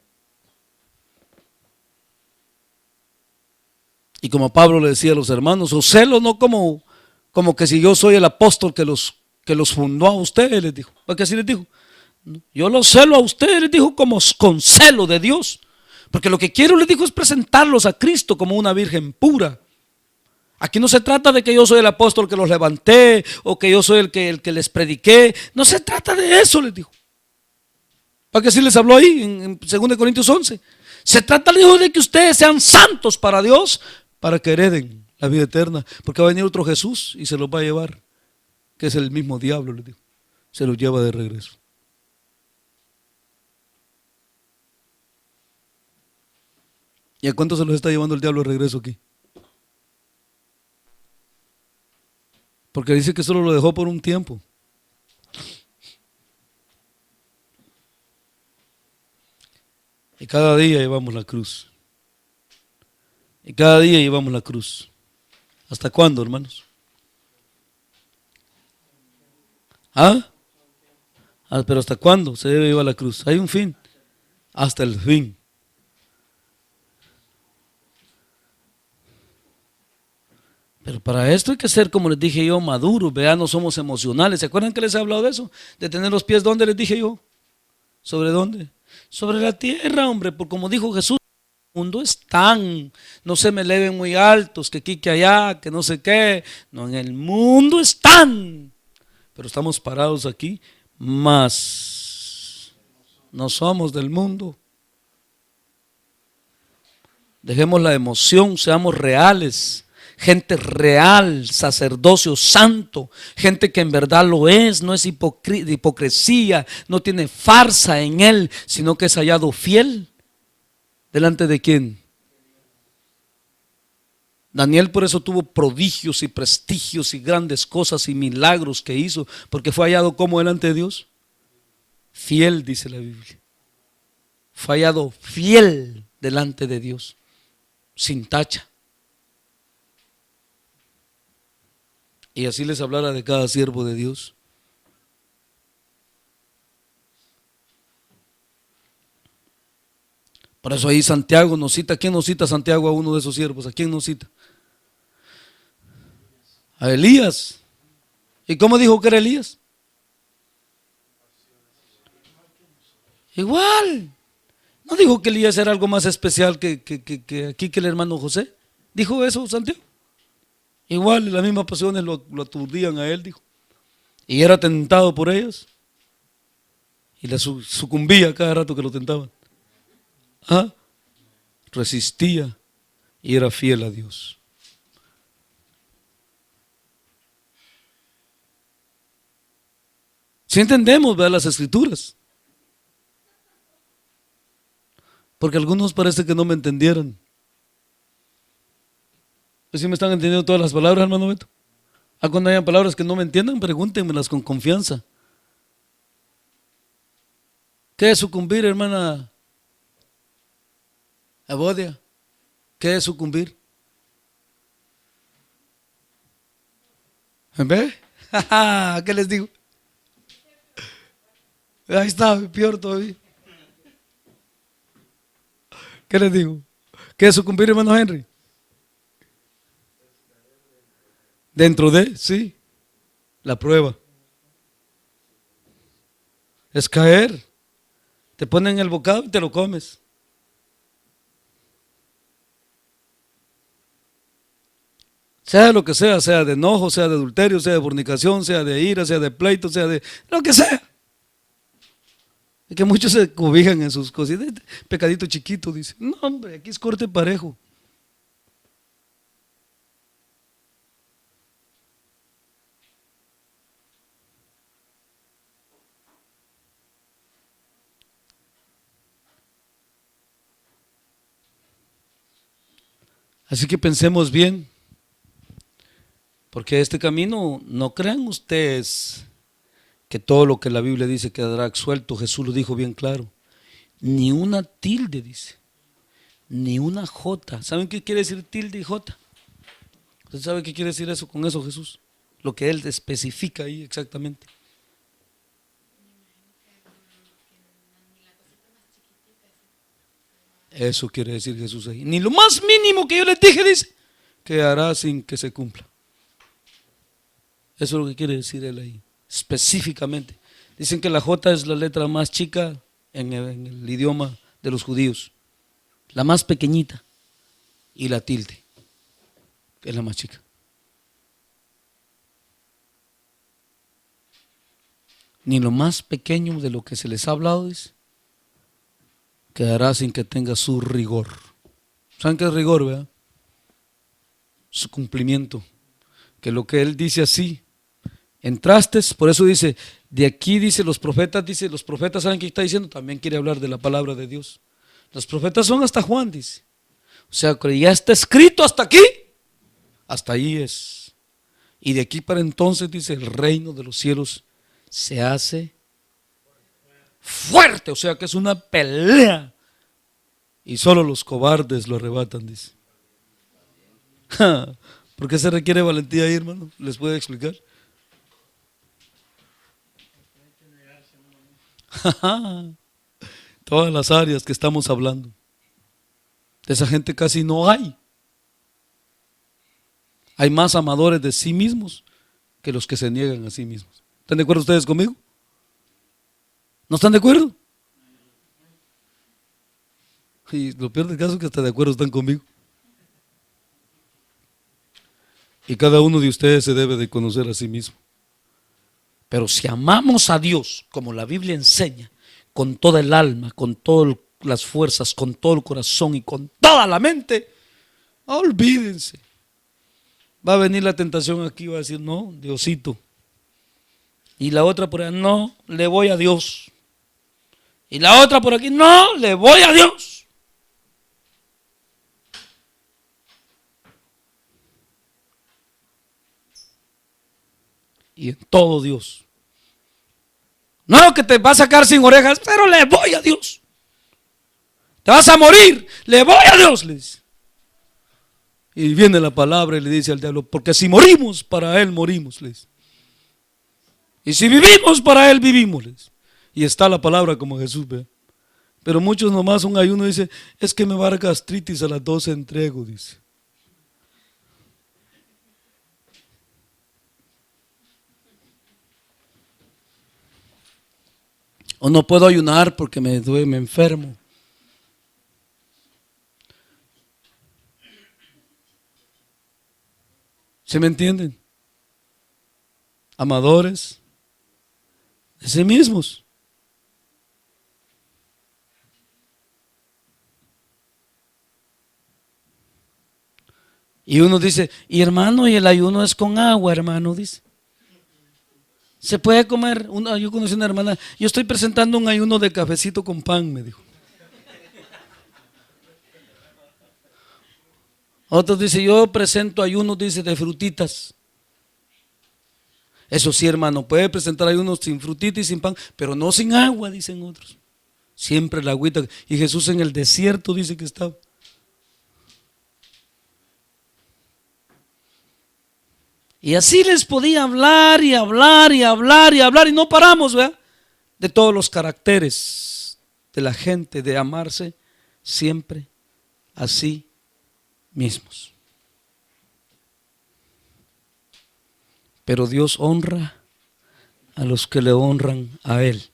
Speaker 1: Y como Pablo le decía a los hermanos, o celo no como que si yo soy el apóstol que los fundó a ustedes, les dijo. ¿Para qué así les dijo? Yo los celo a ustedes, les dijo, como con celo de Dios. Porque lo que quiero, les dijo, es presentarlos a Cristo como una virgen pura. Aquí no se trata de que yo soy el apóstol que los levanté o que yo soy el que les prediqué. No se trata de eso, les dijo. ¿Para qué así les habló ahí en 2 Corintios 11? Se trata, les dijo, de que ustedes sean santos para Dios, para que hereden la vida eterna. Porque va a venir otro Jesús y se los va a llevar, que es el mismo diablo, les dijo. Se los lleva de regreso. ¿Y a cuánto se los está llevando el diablo de regreso aquí? Porque dice que solo lo dejó por un tiempo. Y cada día llevamos la cruz. Y cada día llevamos la cruz. ¿Hasta cuándo, hermanos? ¿Ah? Pero ¿hasta cuándo se debe llevar la cruz? Hay un fin. Hasta el fin. Pero para esto hay que ser, como les dije yo, maduros. Vean, no somos emocionales. ¿Se acuerdan que les he hablado de eso? De tener los pies, ¿dónde les dije yo? ¿Sobre dónde? Sobre la tierra, hombre. Porque como dijo Jesús, el mundo están. No se me eleven muy altos, que aquí, que allá, que no sé qué. No, en el mundo están. Pero estamos parados aquí, más no somos del mundo. Dejemos la emoción, seamos reales. Gente real, sacerdocio santo, gente que en verdad lo es, no es hipocresía, no tiene farsa en él, sino que es hallado fiel. ¿Delante de quién? Daniel por eso tuvo prodigios y prestigios y grandes cosas y milagros que hizo, porque fue hallado como delante de Dios. Fiel, dice la Biblia. Fue hallado fiel delante de Dios, sin tacha. Y así les hablara de cada siervo de Dios. Por eso ahí Santiago nos cita. ¿Quién nos cita Santiago a uno de esos siervos? ¿A quién nos cita? A Elías. ¿Y cómo dijo que era Elías? Igual. ¿No dijo que Elías era algo más especial que aquí que el hermano José? ¿Dijo eso Santiago? Igual, las mismas pasiones lo aturdían a él, dijo. Y era tentado por ellos. Y le sucumbía cada rato que lo tentaban. ¿Ah? Resistía y era fiel a Dios. Si entendemos, ¿verdad? Las escrituras. Porque algunos parece que no me entendieran. ¿Sí me están entendiendo todas las palabras, hermano Beto? Cuando hayan palabras que no me entiendan, pregúntenmelas con confianza. ¿Qué es sucumbir, hermana Abodia? ¿Qué es sucumbir? ¿Ve? ¿Qué les digo? Ahí está, peor todavía. ¿Qué les digo? ¿Qué es sucumbir, hermano Henry? Dentro de, sí, la prueba. Es caer. Te ponen el bocado y te lo comes. Sea lo que sea de enojo, sea de adulterio, sea de fornicación, sea de ira, sea de pleito, sea de lo que sea. Es que muchos se cobijan en sus cositas. Pecadito chiquito, dice. No, hombre, aquí es corte parejo. Así que pensemos bien, porque este camino, no crean ustedes que todo lo que la Biblia dice quedará absuelto. Jesús lo dijo bien claro. Ni una tilde, dice, ni una jota. ¿Saben qué quiere decir tilde y jota? ¿Usted sabe qué quiere decir eso con eso, Jesús? Lo que Él especifica ahí exactamente. Eso quiere decir Jesús ahí. Ni lo más mínimo que yo les dije, dice, quedará sin que se cumpla. Eso es lo que quiere decir Él ahí, específicamente. Dicen que la J es la letra más chica en el idioma de los judíos. La más pequeñita. Y la tilde, que es la más chica. Ni lo más pequeño de lo que se les ha hablado, dice, quedará sin que tenga su rigor. ¿Saben qué es rigor, verdad? Su cumplimiento. Que lo que Él dice así, entraste, por eso dice, de aquí dice los profetas, ¿saben qué está diciendo? También quiere hablar de la palabra de Dios. Los profetas son hasta Juan, dice. O sea, que ya está escrito hasta aquí, hasta ahí es. Y de aquí para entonces, dice, el reino de los cielos se hace fuerte, o sea que es una pelea. Y solo los cobardes lo arrebatan, dice. ¿Por qué se requiere valentía ahí, hermano? ¿Les puedo explicar? Todas las áreas que estamos hablando. De esa gente casi no hay. Hay más amadores de sí mismos que los que se niegan a sí mismos. ¿Están de acuerdo ustedes conmigo? ¿No están de acuerdo? Y lo peor del caso es que hasta de acuerdo están conmigo. Y cada uno de ustedes se debe de conocer a sí mismo. Pero si amamos a Dios, como la Biblia enseña, con toda el alma, con todas las fuerzas, con todo el corazón y con toda la mente, olvídense. Va a venir la tentación aquí y va a decir, no, Diosito. Y la otra por allá, no, le voy a Dios. Y la otra por aquí, no, le voy a Dios. Y en todo Dios. No, que te vas a sacar sin orejas, pero le voy a Dios. Te vas a morir, le voy a Dios, le dice. Y viene la palabra y le dice al diablo, porque si morimos, para Él morimos, le dice. Y si vivimos, para Él vivimos, le dice. Y está la palabra como Jesús, ve. Pero muchos nomás un ayuno dice, es que me va a dar gastritis, a las 12 entrego, dice. O no puedo ayunar porque me duele, me enfermo. ¿Se me entienden? Amadores de sí mismos. Y uno dice, y hermano, y el ayuno es con agua, hermano, dice. Se puede comer, yo conocí una hermana, yo estoy presentando un ayuno de cafecito con pan, me dijo. Otros dice, yo presento ayunos, dice, de frutitas. Eso sí, hermano, puede presentar ayunos sin frutita y sin pan, pero no sin agua, dicen otros. Siempre la agüita. Y Jesús en el desierto dice que estaba. Y así les podía hablar y hablar y hablar y hablar y no paramos, ¿verdad? De todos los caracteres de la gente, de amarse siempre a sí mismos. Pero Dios honra a los que le honran a Él.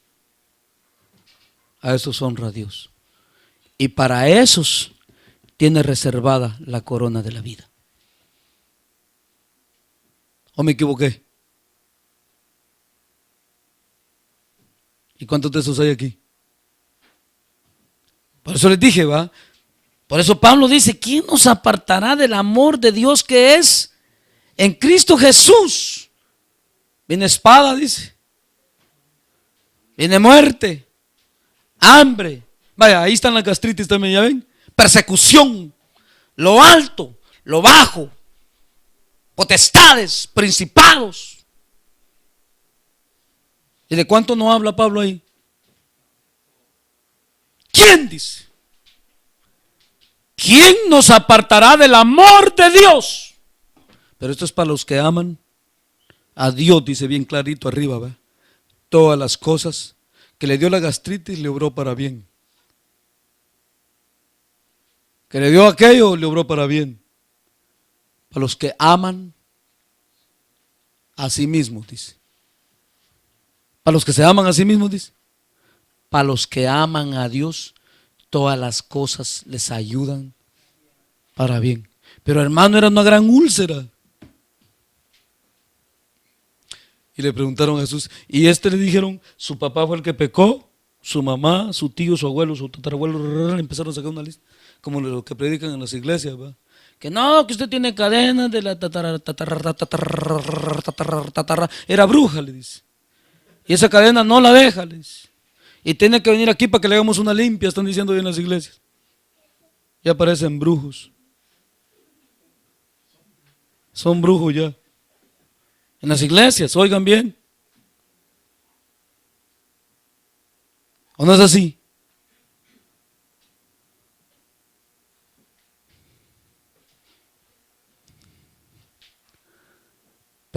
Speaker 1: A esos honra a Dios. Y para esos tiene reservada la corona de la vida. ¿O me equivoqué? ¿Y cuántos de esos hay aquí? Por eso les dije, ¿va? Por eso Pablo dice, ¿quién nos apartará del amor de Dios que es en Cristo Jesús? Viene espada, dice. Viene muerte, hambre. Vaya, ahí están las gastritis también, ¿ya ven? Persecución, lo alto, lo bajo, potestades, principados. ¿Y de cuánto no habla Pablo ahí? ¿Quién dice? ¿Quién nos apartará del amor de Dios? Pero esto es para los que aman a Dios, dice bien clarito arriba, ¿verdad? Todas las cosas que le dio la gastritis le obró para bien. Que le dio aquello le obró para bien. Para los que aman a sí mismos, dice. Para los que se aman a sí mismos, dice. Para los que aman a Dios, todas las cosas les ayudan para bien. Pero hermano, era una gran úlcera. Y le preguntaron a Jesús, y le dijeron, su papá fue el que pecó, su mamá, su tío, su abuelo, su tatarabuelo, empezaron a sacar una lista, como lo que predican en las iglesias, ¿va? Que no, que usted tiene cadenas de la era bruja, le dice. Y esa cadena no la deja, le dice. Y tiene que venir aquí para que le hagamos una limpia, están diciendo hoy en las iglesias. Ya parecen brujos. Son brujos ya. En las iglesias, oigan bien. ¿O no es así?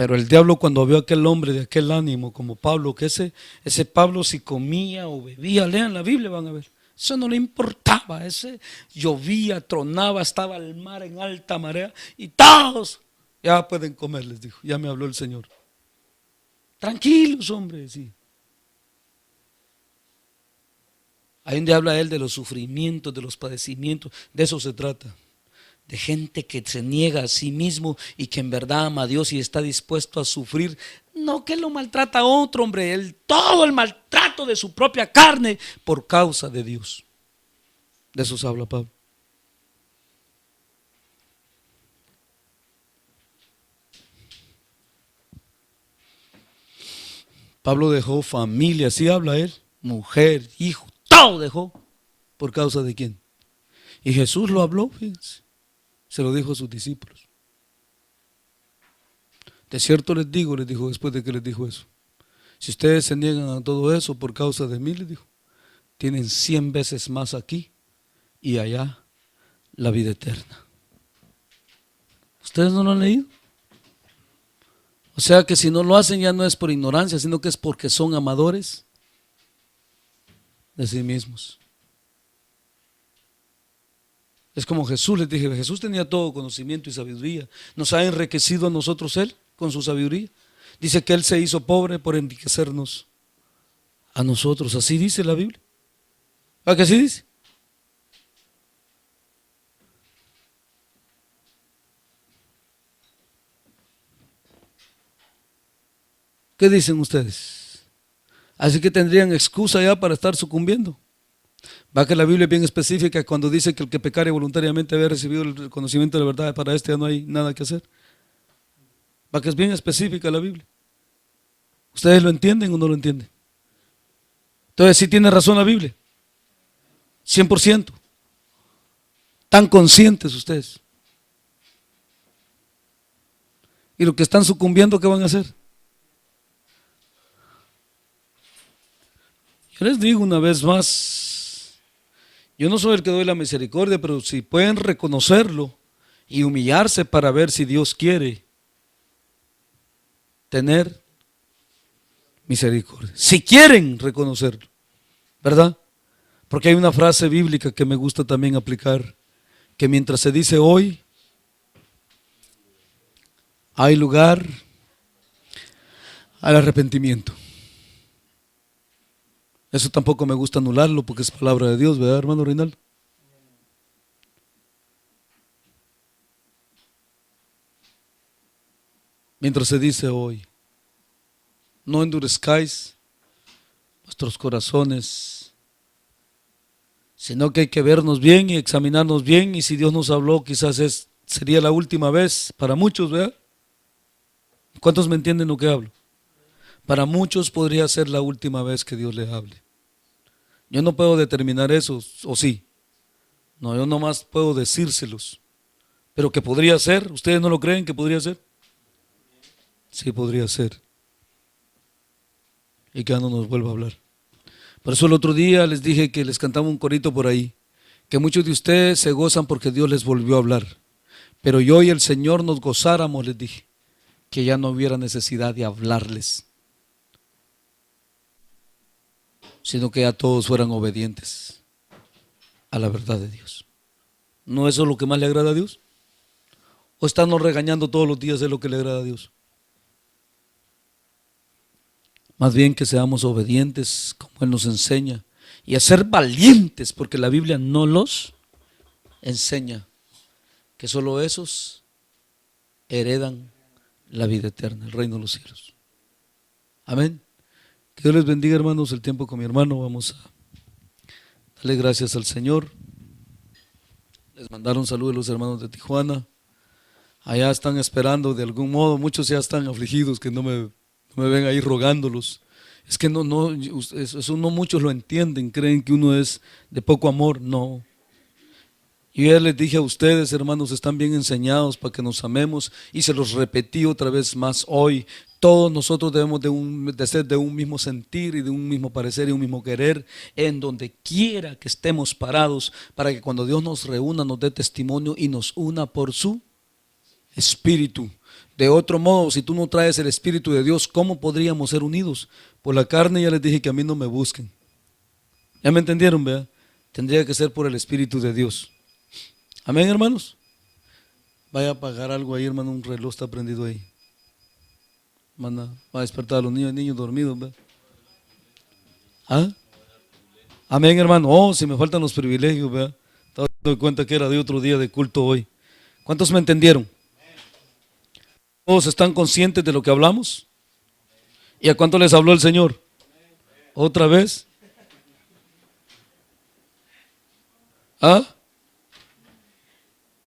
Speaker 1: Pero el diablo, cuando vio a aquel hombre de aquel ánimo como Pablo, que ese Pablo si comía o bebía, lean la Biblia, van a ver, eso no le importaba, ese llovía, tronaba, estaba el mar en alta marea y todos ya pueden comer, les dijo, ya me habló el Señor. Tranquilos, hombre, sí. Ahí donde habla él de los sufrimientos, de los padecimientos, de eso se trata. De gente que se niega a sí mismo y que en verdad ama a Dios y está dispuesto a sufrir. No que lo maltrata a otro, hombre, todo el maltrato de su propia carne por causa de Dios. De eso se habla Pablo. Pablo dejó familia, así habla él, mujer, hijo, todo dejó. ¿Por causa de quién? Y Jesús lo habló, fíjense. Se lo dijo a sus discípulos. De cierto les digo, les dijo después de que les dijo eso. Si ustedes se niegan a todo eso por causa de mí, les dijo, tienen 100 veces más aquí y allá la vida eterna. ¿Ustedes no lo han leído? O sea que si no lo hacen ya no es por ignorancia, sino que es porque son amadores de sí mismos. Es como Jesús, les dije, Jesús tenía todo conocimiento y sabiduría. Nos ha enriquecido a nosotros Él con su sabiduría. Dice que Él se hizo pobre por enriquecernos a nosotros. Así dice la Biblia. ¿A qué así dice? ¿Qué dicen ustedes? Así que tendrían excusa ya para estar sucumbiendo. Va que la Biblia es bien específica cuando dice que el que pecare voluntariamente había recibido el conocimiento de la verdad, para este ya no hay nada que hacer. Va que es bien específica la Biblia. ¿Ustedes lo entienden o no lo entienden? Entonces sí tiene razón la Biblia. 100%. Tan conscientes ustedes. Y lo que están sucumbiendo, ¿qué van a hacer? Yo les digo una vez más, yo no soy el que doy la misericordia, pero si pueden reconocerlo y humillarse para ver si Dios quiere tener misericordia. Si quieren reconocerlo, ¿verdad? Porque hay una frase bíblica que me gusta también aplicar, que mientras se dice hoy, hay lugar al arrepentimiento. Eso tampoco me gusta anularlo porque es palabra de Dios, ¿verdad, hermano Reinaldo? Mientras se dice hoy, no endurezcáis vuestros corazones, sino que hay que vernos bien y examinarnos bien, y si Dios nos habló, quizás sería la última vez para muchos, ¿verdad? ¿Cuántos me entienden lo que hablo? Para muchos podría ser la última vez que Dios les hable. Yo no puedo determinar eso, o sí. No, yo nomás puedo decírselos. Pero que podría ser, ¿ustedes no lo creen que podría ser? Sí, podría ser. Y que ya no nos vuelva a hablar. Por eso el otro día les dije que les cantaba un corito por ahí, que muchos de ustedes se gozan porque Dios les volvió a hablar. Pero yo y el Señor nos gozáramos, les dije, que ya no hubiera necesidad de hablarles, sino que ya todos fueran obedientes a la verdad de Dios. ¿No eso es lo que más le agrada a Dios? ¿O estarnos regañando todos los días es lo que le agrada a Dios? Más bien que seamos obedientes como Él nos enseña y a ser valientes, porque la Biblia no los enseña que solo esos heredan la vida eterna, el reino de los cielos. Amén. Que Dios les bendiga, hermanos, el tiempo con mi hermano. Vamos a darle gracias al Señor. Les mandaron saludos los hermanos de Tijuana. Allá están esperando de algún modo, muchos ya están afligidos que no me ven ahí rogándolos. Es que eso no muchos lo entienden, creen que uno es de poco amor. No. Yo ya les dije a ustedes, hermanos, están bien enseñados para que nos amemos, y se los repetí otra vez más hoy. Todos nosotros debemos de ser de un mismo sentir y de un mismo parecer y un mismo querer en donde quiera que estemos parados, para que cuando Dios nos reúna nos dé testimonio y nos una por su espíritu. De otro modo, si tú no traes el Espíritu de Dios, ¿cómo podríamos ser unidos? Por la carne ya les dije que a mí no me busquen. ¿Ya me entendieron, vea? Tendría que ser por el Espíritu de Dios. Amén, hermanos. Vaya a apagar algo ahí, hermano, un reloj está prendido ahí. Va a despertar a los niños dormidos, ¿verdad? ¿Ah? Amén, hermano. Oh, si me faltan los privilegios, ¿verdad? Estaba dando cuenta que era de otro día de culto hoy. ¿Cuántos me entendieron? ¿Todos están conscientes de lo que hablamos? ¿Y a cuánto les habló el Señor? ¿Otra vez? ¿Ah?